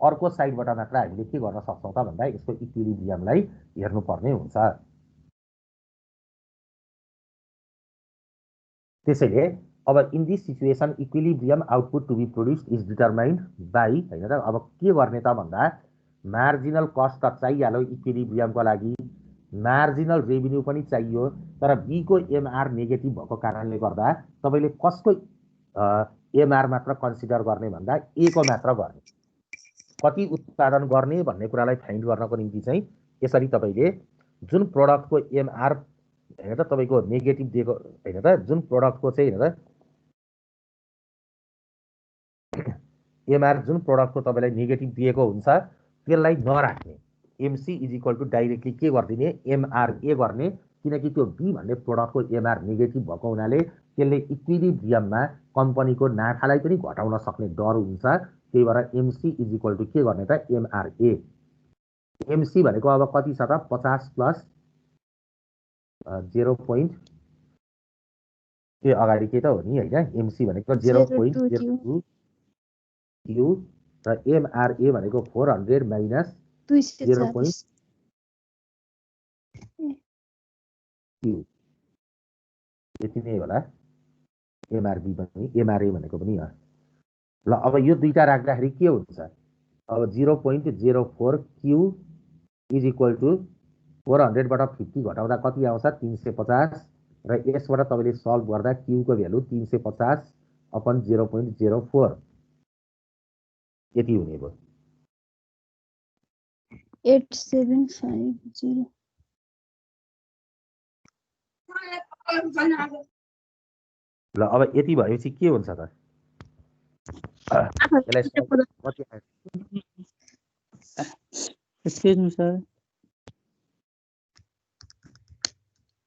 अर्को साइडबाट मात्र हामीले के गर्न सक्छौँ त भन्दा यसको इक्विलिब्रियमलाई हेर्नुपर्ने हुन्छ। त्यसैले अब in this situation equilibrium output to be produced is determined by होइन त अब के गर्ने त भन्दा मार्जिनल कस्ट त चाहिहाल्यो इक्विलिब्रियमको लागि, मार्जिनल रेभिन्यू पनि चाहियो, तर बीको एमआर नेगेटिभ भएको कारणले गर्दा तपाईँले कसको एमआर मात्र कन्सिडर गर्ने भन्दा ए को मात्र गर्ने। कति उत्पादन गर्ने भन्ने कुरालाई फाइन्ड गर्नको निम्ति चाहिँ यसरी तपाईँले जुन प्रोडक्टको एमआर होइन त तपाईँको नेगेटिभ दिएको होइन त, जुन प्रोडक्टको चाहिँ होइन त एमआर जुन प्रोडक्टको तपाईँलाई नेगेटिभ दिएको हुन्छ त्यसलाई नराख्ने। MC is equal to directly के गरिदिने एमआरए गर्ने, किनकि त्यो बी भन्ने प्रोडक्टको एमआर नेगेटिभ भएको हुनाले त्यसले इक्विलिब्रियममा कम्पनीको नाफालाई पनि घटाउन सक्ने डर हुन्छ। त्यही भएर एमसी इज इक्वल टु के गर्ने त एमआरए। एमसी भनेको अब कति छ त 50 प्लस 0. त्यो अगाडि के त हो नि होइन, एमसी भनेको 0.02 क्यू र एमआरए भनेको 400 माइनस 0.2 क्यू, यति नै होला। एमआरबी पनि एमआरए भनेको पनि ल। अब यो दुईटा राख्दाखेरि के हुन्छ? अब 0.04 क्यू इज इक्वल टु 400बाट 50 घटाउँदा कति आउँछ 350 र यसबाट तपाईँले सल्भ गर्दा क्यूको भ्यालु 350 अपन 0.04 यति हुने भयो। 8750 ल। अब यति भएपछि के हुन्छ त? यसलाई कति आयो? एक्सक्युज मी सर,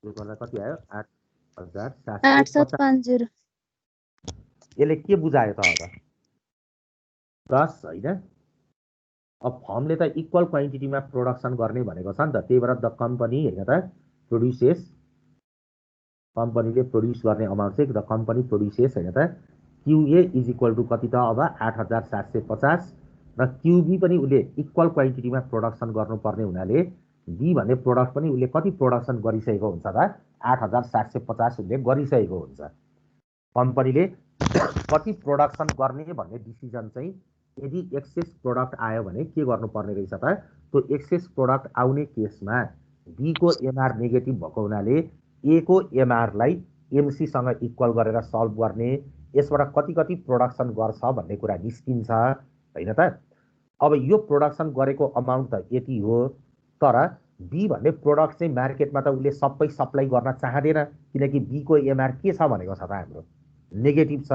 यो गर्दा कति आयो 8750। 8750 यसले के बुझायो त अब 10 होइन। अब फर्मले त इक्वल क्वान्टिटीमा प्रोडक्सन गर्ने भनेको छ नि त, त्यही भएर द कम्पनी होइन त प्रोड्युसेस, कम्पनीले प्रोड्युस गर्ने अमाउन्ट चाहिँ द कम्पनी प्रोड्युसेस होइन त क्युए इज इक्वल टु कति त अब 8750 र क्युबी पनि उसले इक्वल क्वान्टिटीमा प्रोडक्सन गर्नुपर्ने हुनाले बी भन्ने प्रोडक्ट पनि उसले कति प्रोडक्सन गरिसकेको हुन्छ त 8750 उसले गरिसकेको हुन्छ। कम्पनीले कति प्रोडक्सन गर्ने भन्ने डिसिजन चाहिँ यदि एक्सेस प्रोडक्ट आयो भने के गर्नुपर्ने रहेछ त? त्यो एक्सेस प्रोडक्ट आउने केसमा बी को एमआर नेगेटिभ भएको हुनाले ए को एमआरलाई एमसीसँग इक्वल गरेर सल्भ गर्ने, यसबाट कति कति प्रोडक्सन गर्छ भन्ने कुरा निस्किन्छ होइन त। अब यो प्रोडक्सन गरेको अमाउन्ट त यति हो, तर बी भन्ने प्रोडक्ट चाहिँ मार्केटमा त उसले सबै सप्लाई गर्न चाहँदैन, किनकि बी को एमआर के छ भनेको छ त हाम्रो नेगेटिभ छ।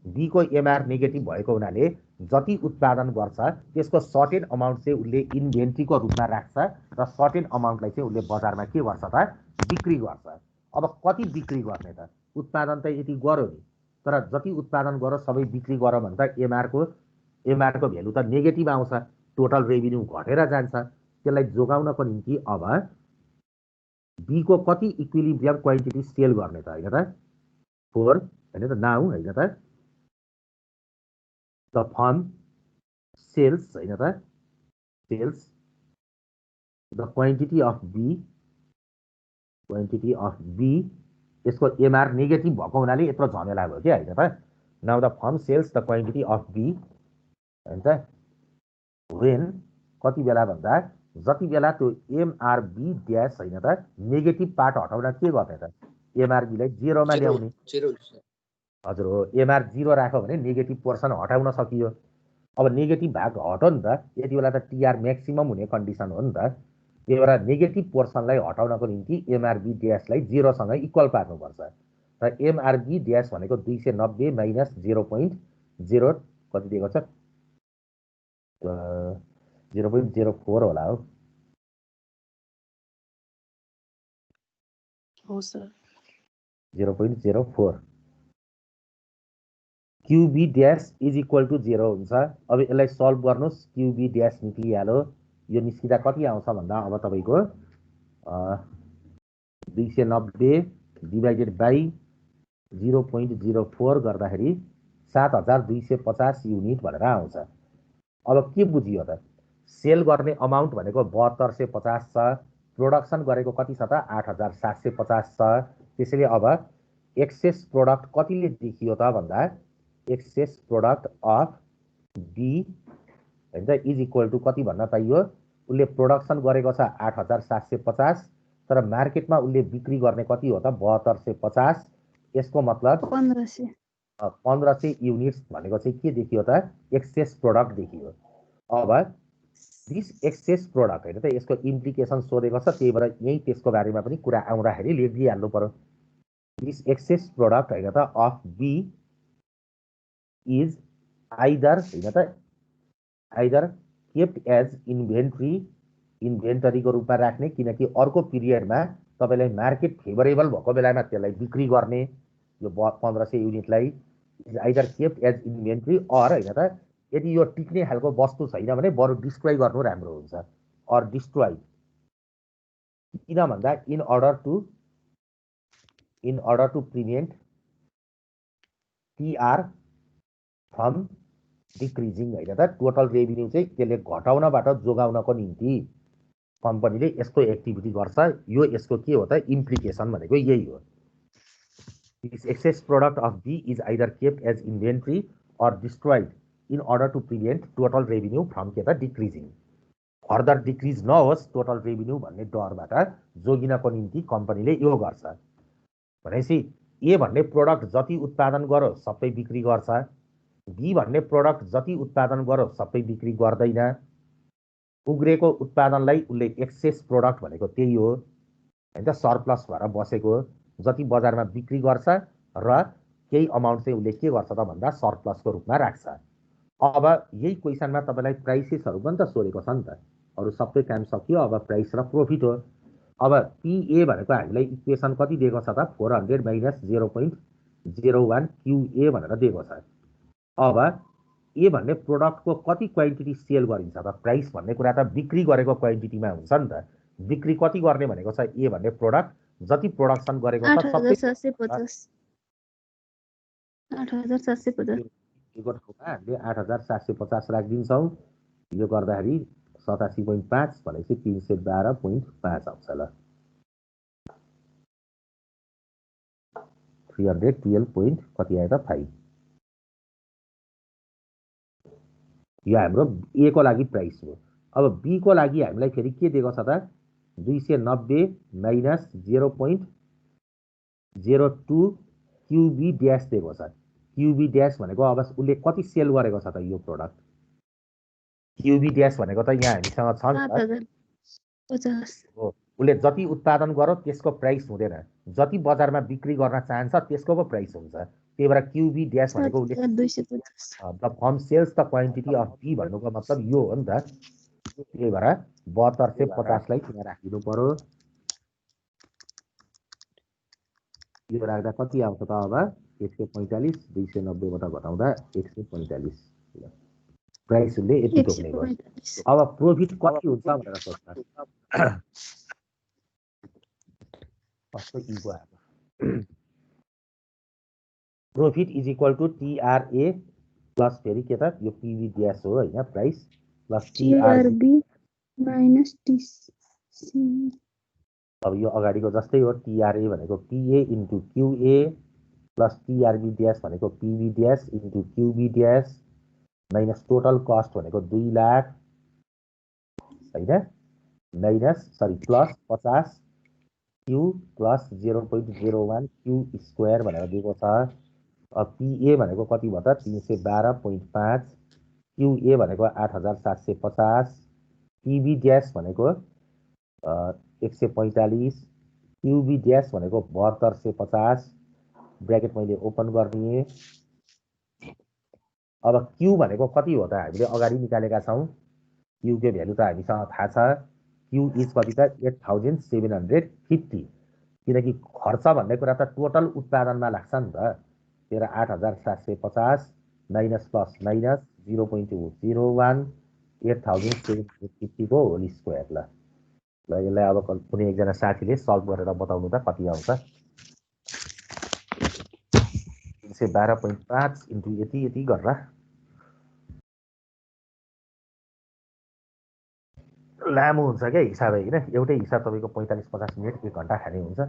बी को एमआर नेगेटिभ भएको हुनाले जति उत्पादन गर्छ त्यसको सर्टेन अमाउन्ट चाहिँ उसले इन्भेन्ट्रीको रूपमा राख्छ र सर्टेन अमाउन्टलाई चाहिँ उसले बजारमा के गर्छ त बिक्री गर्छ। अब कति बिक्री गर्ने त? उत्पादन त यति गर्यो नि, तर जति उत्पादन गर्यो सबै बिक्री गर्यो भने त एमआरको एमआर को भ्यालु त नेगेटिभ आउँछ, टोटल रेभिन्यू घटेर जान्छ। त्यसलाई जोगाउनको निम्ति अब बी को कति इक्विलिब्रियम क्वान्टिटी सेल गर्ने त हैन त 4 हैन त नाउ हैन त द फर्म सेल्स हैन त sells the quantity of B यसको एमआर नेगेटिभ भएको हुनाले यत्रो झमेला भयो के हैन त। Now the firm sells the quantity of B हैन त वेन कति बेला भन्दा जति बेला त्यो एमआरबी ड्यास हैन त नेगेटिभ पार्ट हटाउन के गर्ने त एमआरबीलाई 0 मा ल्याउने। हजुर हो, एमआर 0 राख्यो भने नेगेटिभ पोर्सन हटाउन सकियो। अब नेगेटिभ भाग हट्यो नि त, यति बेला त टिआर म्याक्सिमम हुने कन्डिसन हो नि त। त्यही भएर नेगेटिभ पोर्सनलाई हटाउनको निम्ति एमआरबी ड्यासलाई 0 सँग इक्वल पार्नुपर्छ। र एमआरबी ड्यास भनेको 290 माइनस 0.0 कति दिएको छ 0.04 होला हो। हो sir 0.04 QB dash is equal to 0 हुन्छ। अब यसलाई सल्भ गर्नुहोस्, क्यूबी ड्यास निक्लिहाल्यो। यो निस्किँदा कति आउँछ भन्दा अब तपाईँको 290 डिभाइडेड बाई 0.04 गर्दाखेरि 7250 युनिट भनेर आउँछ। अब के बुझियो त, सेल गर्ने अमाउन्ट भनेको 7250 छ, प्रोडक्सन गरेको कति छ त 8750 छ। त्यसैले अब एक्सेस प्रोडक्ट कतिले देखियो त भन्दा एक्सेस प्रोडक्ट अफ बी हैन त इज इक्वल टु कति भन्न पाइयो, उसले प्रोडक्सन गरेको छ 8750 तर मार्केटमा उसले बिक्री गर्ने कति हो त 7250। यसको मतलब 1500 युनिट्स भनेको चाहिँ के देखियो त एक्सेस प्रोडक्ट देखियो। अब दिस एक्सेस प्रोडक्ट हैन त यसको इम्प्लिकेसन सोधेको छ, त्यही भएर यही त्यसको बारेमा पनि कुरा आउँदाखेरि लेखिहाल्नु पर्यो। दिस एक्सेस प्रोडक्ट हैन त अफ बी इज आइदर हैन त आइदर केप्ट एज इन्भेन्टरीको रूपमा राख्ने, किनकि अर्को पिरियडमा तपाईँलाई मार्केट फेभरेबल भएको बेलामा त्यसलाई बिक्री गर्ने। यो 1500 युनिटलाई is either kept as inventory or हैन त यदि यो टिक्ने खालको वस्तु छैन भने बरु डिस्ट्रोय गर्नु राम्रो हुन्छ। अर डिस्ट्रोय किन भन्दा in order to prevent TR from decreasing हैन त टोटल रेभिन्यू चाहिँ त्यसले घटाउनबाट जोगाउनको निम्ति कम्पनीले यस्तो एक्टिभिटी गर्छ। यो यसको के हो त इम्प्लिकेसन भनेको यही हो। This excess product of B is either kept as inventory or destroyed in order to prevent total revenue from के त डिक्रिजिङ, फर्दर डिक्रिज नहोस् टोटल रेभिन्यू भन्ने डरबाट जोगिनको निम्ति कम्पनीले यो गर्छ। भनेपछि ए भन्ने प्रोडक्ट जति उत्पादन गरो सबै बिक्री गर्छ, बी भन्ने प्रोडक्ट जति उत्पादन गरो सबै बिक्री गर्दैन। उग्रेको उत्पादनलाई उसले एक्सेस प्रोडक्ट भनेको त्यही हो हैन त, सरप्लस भएर बसेको जति बजारमा बिक्री गर्छ र केही अमाउन्ट चाहिँ उसले के गर्छ त भन्दा सरप्लसको रूपमा राख्छ। अब यही क्वेसनमा तपाईँलाई प्राइसेसहरू पनि त सोधेको छ नि त, अरू सबै काम सकियो, अब प्राइस र प्रफिट हो। अब पिए भनेको हामीलाई इक्वेसन कति दिएको छ त 400 माइनस 0.01 क्युए भनेर दिएको छ। अब ए भन्ने प्रोडक्टको कति क्वान्टिटी सेल गरिन्छ त, प्राइस भन्ने कुरा त बिक्री गरेको क्वान्टिटीमा हुन्छ नि त। बिक्री कति गर्ने भनेको छ ए भन्ने प्रोडक्ट जति प्रोडक्सन गरेको छ सबै 8750 हामीले 8750 राखिदिन्छौँ। यो गर्दाखेरि 87.5 भनेपछि 312.5 आउँछ ल 312 पोइन्ट कति आयो त 5। यो हाम्रो ए को लागि प्राइस हो। अब बी को लागि हामीलाई फेरि के दिएको छ त 290 माइनस 0.02 क्युबी ड्यास दिएको छ। क्युबी ड्यास भनेको अब उसले कति सेल गरेको छ त यो प्रोडक्ट, क्युबी ड्यास भनेको त यहाँ हामीसँग छ नि त। उसले जति उत्पादन गर्यो त्यसको प्राइस हुँदैन, जति बजारमा बिक्री गर्न चाहन्छ त्यसको पो प्राइस हुन्छ। त्यही भएर क्युबी ड्यास भनेको उसले the firm sells the quantity of B भन्नुको मतलब यो हो नि त। त्यही भएर 7250 लाई त्यहाँ राखिदिनु पर्यो। यो राख्दा कति आउँछ त अब 145 290 बाट घटाउँदा 145। प्राइस उसले यति तोक्ने भयो 145 अब प्रोफिट कति हुन्छ भनेर सोच्दा कस्तो इगो आयो profit is equal to TRA plus फेरि के त यो पिभी ड्यास हो हैन price plus TRB TRB minus TC अब यो अगाडिको जस्तै हो टिआरए भनेको PA into QA plus TRB dash भनेको PB dash into QB dash minus total cost भनेको 2 लाख हैन minus sorry plus 50 Q plus 0.01 Q square भनेर दिएको छ अब पिए भनेको कति भयो त 312.5 क्युए भनेको 8750 पिबी ड्यास भनेको 145 क्युबी ड्यास भनेको 7250 ब्र्याकेट मैले ओपन गर्ने अब क्यू भनेको कति हो त हामीले अगाडि निकालेका छौँ क्यू को भ्यालु त हामीसँग थाहा छ क्यू इज कति त 8750 किनकि खर्च भन्ने कुरा त टोटल उत्पादनमा लाग्छ नि त तेरा 8750 माइनस प्लस माइनस 0.01 8750 को होल स्क्वायर ल यसलाई अब कुनै एकजना साथीले सल्भ गरेर बताउनु त कति आउँछ 312.5 इन्टु यति यति गरेर लामो हुन्छ क्या हिसाब हैन एउटै हिसाब तपाईको 45-50 मिनेट 1 घण्टा खाने हुन्छ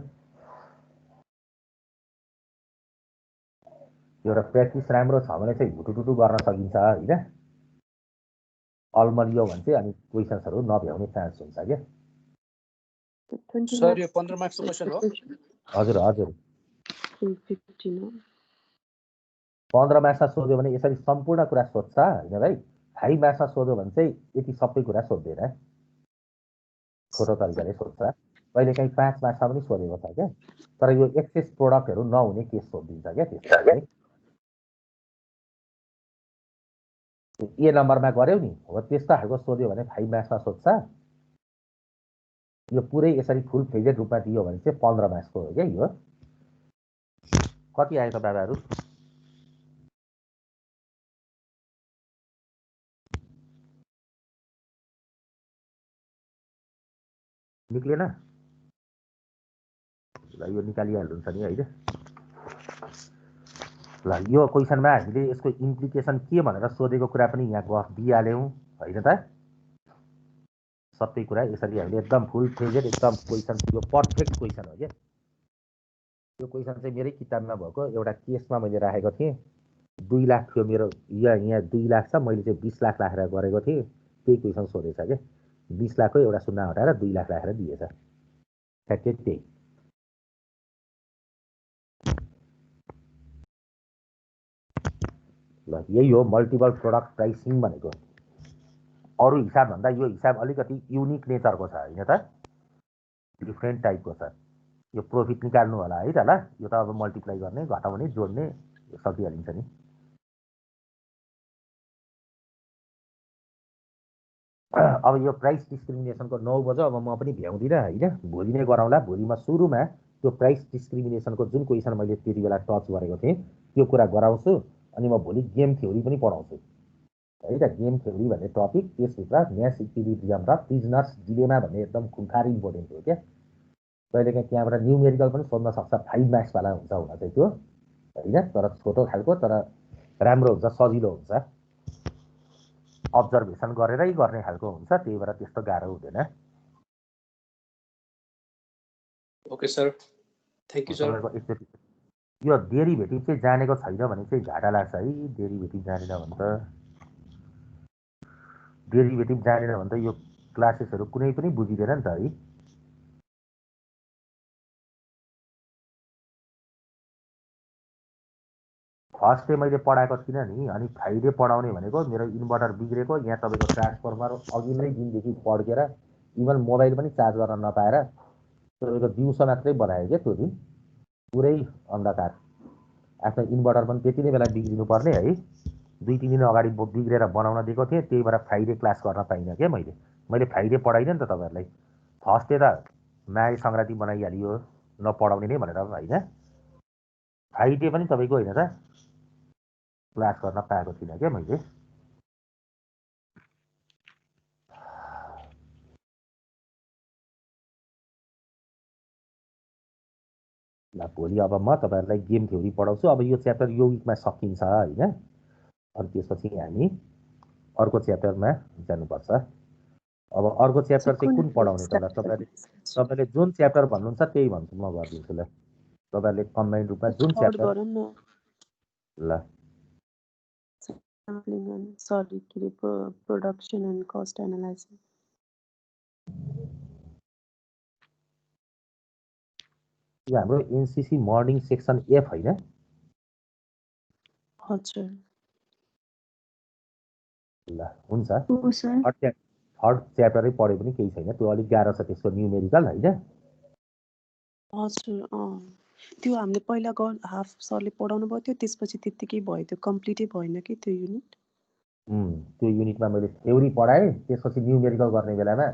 एउटा प्र्याक्टिस राम्रो छ भने चाहिँ हुटुटुटु गर्न सकिन्छ हैन अल्मलियो भने चाहिँ अनि क्वेशन्सहरु नभ्याउने चान्स हुन्छ क्या सर यो 15 मार्क्सको क्वेशन हो हजुर हजुर 15 मार्क्समा सोध्यो भने यसरी सम्पूर्ण कुरा सोध्छ हैन भाइ 5 मार्क्समा सोध्यो भने चाहिँ यति सबै कुरा सोध्दैन छोटो तरिकाले सोध्छ कहिलेकाहीँ 5 मार्क्समा पनि सोधेको छ क्या तर यो एक्सेस प्रोडक्टहरु नहुने केस सोधिन्छ क्या त्यसमा ए नम्बरमा गर्यौ नि हो त्यस्तो खालको सोध्यो भने 5 मार्क्समा सोध्छ यो पुरै यसरी फुल फ्लेजेड रूपमा दियो भने चाहिँ 15 मार्क्सको हो क्या यो कति आयो त बाबाहरु निक्लेन ल यो निकालिहाल्नुहुन्छ नि हैन ल यो क्वेशनमा हामीले यसको इम्प्लिकेसन के भनेर सोधेको कुरा पनि यहाँ गफ दिइहाल्यौं हैन त सबै कुरा यसरी हामीले एकदम फुल फ्लेजेड एकदम क्वेशन यो पर्फेक्ट क्वेशन हो के यो क्वेशन चाहिँ मेरै किताबमा भएको एउटा केसमा मैले राखेको थिएँ 2 लाख थियो मेरो यहाँ 2 लाख छ मैले चाहिँ 20 लाख राखेर गरेको थिएँ त्यही क्वेशन सोधेछ के 20 लाखको एउटा शून्य हटाएर 2 लाख राखेर दिएछ ठ्याक्कै त्यही ल यही हो मल्टिपल प्रोडक्ट प्राइसिङ भनेको अरु हिसाब भन्दा यो हिसाब अलिकति युनिक नेचरको छ हैन त डिफरेन्ट टाइपको छ यो प्रोफिट निकाल्नु होला है त ल यो त अब मल्टिप्लाई गर्ने घटाउने जोड्ने सकिहालिन्छ नि अब यो प्राइस डिस्क्रिमिनेसनको 9 बजे अब म पनि भ्याउँदिनँ हैन भोलि नै गराउँला भोलिमा सुरुमा त्यो प्राइस डिस्क्रिमिनेसनको जुन क्वेशन मैले त्यति बेला टच गरेको थिएँ त्यो कुरा गराउँछु अनि म भोलि गेम थ्योरी पनि पढाउँछु है त गेम थ्योरी भन्ने टपिक त्यसभित्र म्याच इक्विलिब्रियम र प्रिजनर्स डिलेमा भन्ने एकदम खुनखार इम्पोर्टेन्ट हो क्या कहिलेकाहीँ त्यहाँबाट न्युमेरिकल पनि सोध्न सक्छ 5 मार्क्स वाला हुन्छ हुन चाहिँ त्यो हैन तर छोटो खालको तर राम्रो हुन्छ सजिलो हुन्छ अब्जर्भेसन गरेरै गर्ने खालको हुन्छ त्यही भएर त्यस्तो गाह्रो हुँदैन okay sir thank you sir यो डेरिभेटिभ चाहिँ जानेको छैन भने चाहिँ घाटा लाग्छ है डेरिभेटिभ जानेन भने त डेरिभेटिभ जानेन भने त यो क्लासेसहरु कुनै पनि बुझिदैन नि त है फर्स्ट डे मैले पढाएको थिइनँ नि अनि फ्राइडे पढाउने भनेको मेरो इन्भर्टर बिग्रेको यहाँ तपाईको ट्रान्सफर्मर अघिल्लै दिनदेखि पड्केर इभन मोबाइल पनि चार्ज गर्न नपाएर तपाईको दिउँसो मात्रै बनायो क्या त्यो दिन पुरै अन्धकार आफ्नो इन्भर्टर पनि त्यति नै बेला बिग्रिनु पर्ने है 2-3 दिन अगाडि बिग्रेर बनाउन दिएको थिएँ त्यही भएर फ्राइडे क्लास गर्न पाइनँ क्या मैले फ्राइडे पढाइनँ नि त तपाईहरुलाई फर्स्ट डे त माघे संक्रान्ति बनाइहालियो नपढाउने नै भनेर हैन फ्राइडे पनि तपाईको हैन त क्लास गर्न पाएको थिइनँ क्या मैले ल भोलि अब म तपाईँहरूलाई गेम थ्योरी पढाउँछु। अब यो च्याप्टर यो विकमा सकिन्छ होइन। अनि त्यसपछि हामी अर्को च्याप्टरमा जानुपर्छ। अब अर्को च्याप्टर चाहिँ कुन पढाउने त? ल तपाईँले जुन च्याप्टर भन्नुहुन्छ त्यही भन्छु, म गरिदिन्छु। ल तपाईँहरूले कम्बाइन्ड रूपमा जुन च्याप्टर ल प्रोडक्सन एन्ड कस्ट एनालाइसिस। यो हाम्रो एनसीसी मर्निङ सेक्सन एफ होइन? हजुर। ल हुन्छ। थर्ड च्याप्टरै पढ्यो पनि केही छैन, त्यो अलिक गाह्रो छ, त्यसको न्युमेरिकल होइन। हजुर त्यो हामीले पहिला हाफ सरले पढाउनु भयो थियो, त्यसपछि त्यत्तिकै भयो, त्यो कम्प्लिटै भएन कि त्यो युनिट। त्यो युनिटमा मैले थ्योरी पढाएँ, त्यसपछि न्युमेरिकल गर्ने बेलामा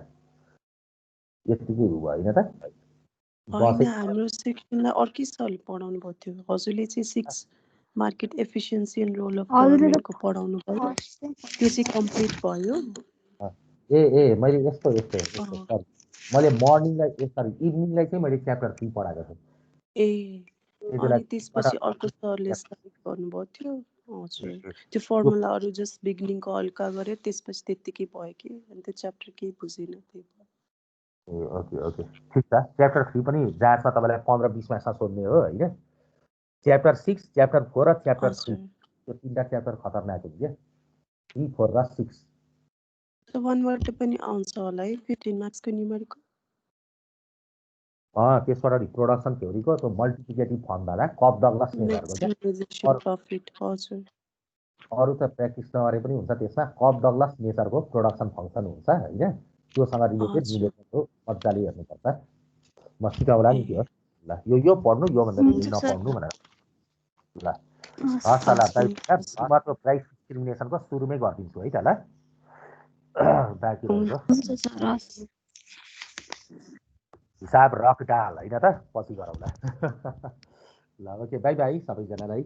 यतिकै भएन त। होइन, हाम्रो सेक्सनलाई अर्कै सरले पढाउनु भएको थियो। हजुरले चाहिँ 6 market efficiency and role of गभर्नमेन्टको पढाउनु भयो, त्यो चाहिँ कम्प्लिट भयो। ए मैले यस्तो सरी, मैले मर्निङलाई सरी इभिनिङलाई चाहिँ मैले च्याप्टर 3 पढाएको छु। अनि त्यसपछि अर्को सरले स्टार्ट गर्नुभएको थियो। हजुर, त्यो फर्मुलाहरू जस्ट बिगिनिङको हल्का गऱ्यो, त्यसपछि त्यत्तिकै भयो कि, अनि त्यो च्याप्टर केही बुझेन। त्यही ओके ठिक छ। च्याप्टर 3 पनि जाँचमा तपाईँलाई 15-20 मार्क्समा सोध्ने हो होइन। च्याप्टर 6, च्याप्टर 4 र च्याप्टर 3 यो तीनटा च्याप्टर खतरनाक हुन्छ क्या, 3, 4 र 6। वानबाट पनि आउँछ होला है 15 मार्क्सको न्युमेरिकल। त्यसबाट नि प्रोडक्सन थ्योरीको त्यो multiplicative formula cup Douglas मेथडको profit. हजुर, अरू त प्र्याक्टिस नगरे पनि हुन्छ, त्यसमा कप डगलस नेचरको प्रोडक्सन फङ्सन हुन्छ होइन। त्योसँग रिलेटेड न्युमेरिकल मजाले हेर्नुपर्छ। म सिकाउला नि त्यो। ल यो पढ्नु, योभन्दा नपढ्नु भनेर। ल हस् त, ल म प्राइस डिस्क्रिमिनेसनको सुरुमै गरिदिन्छु है त। ल बाँकी रहेको हिसाब रक डाल होइन त, पछि गरौँला। ल ओके, बाई बाई सबैजनालाई।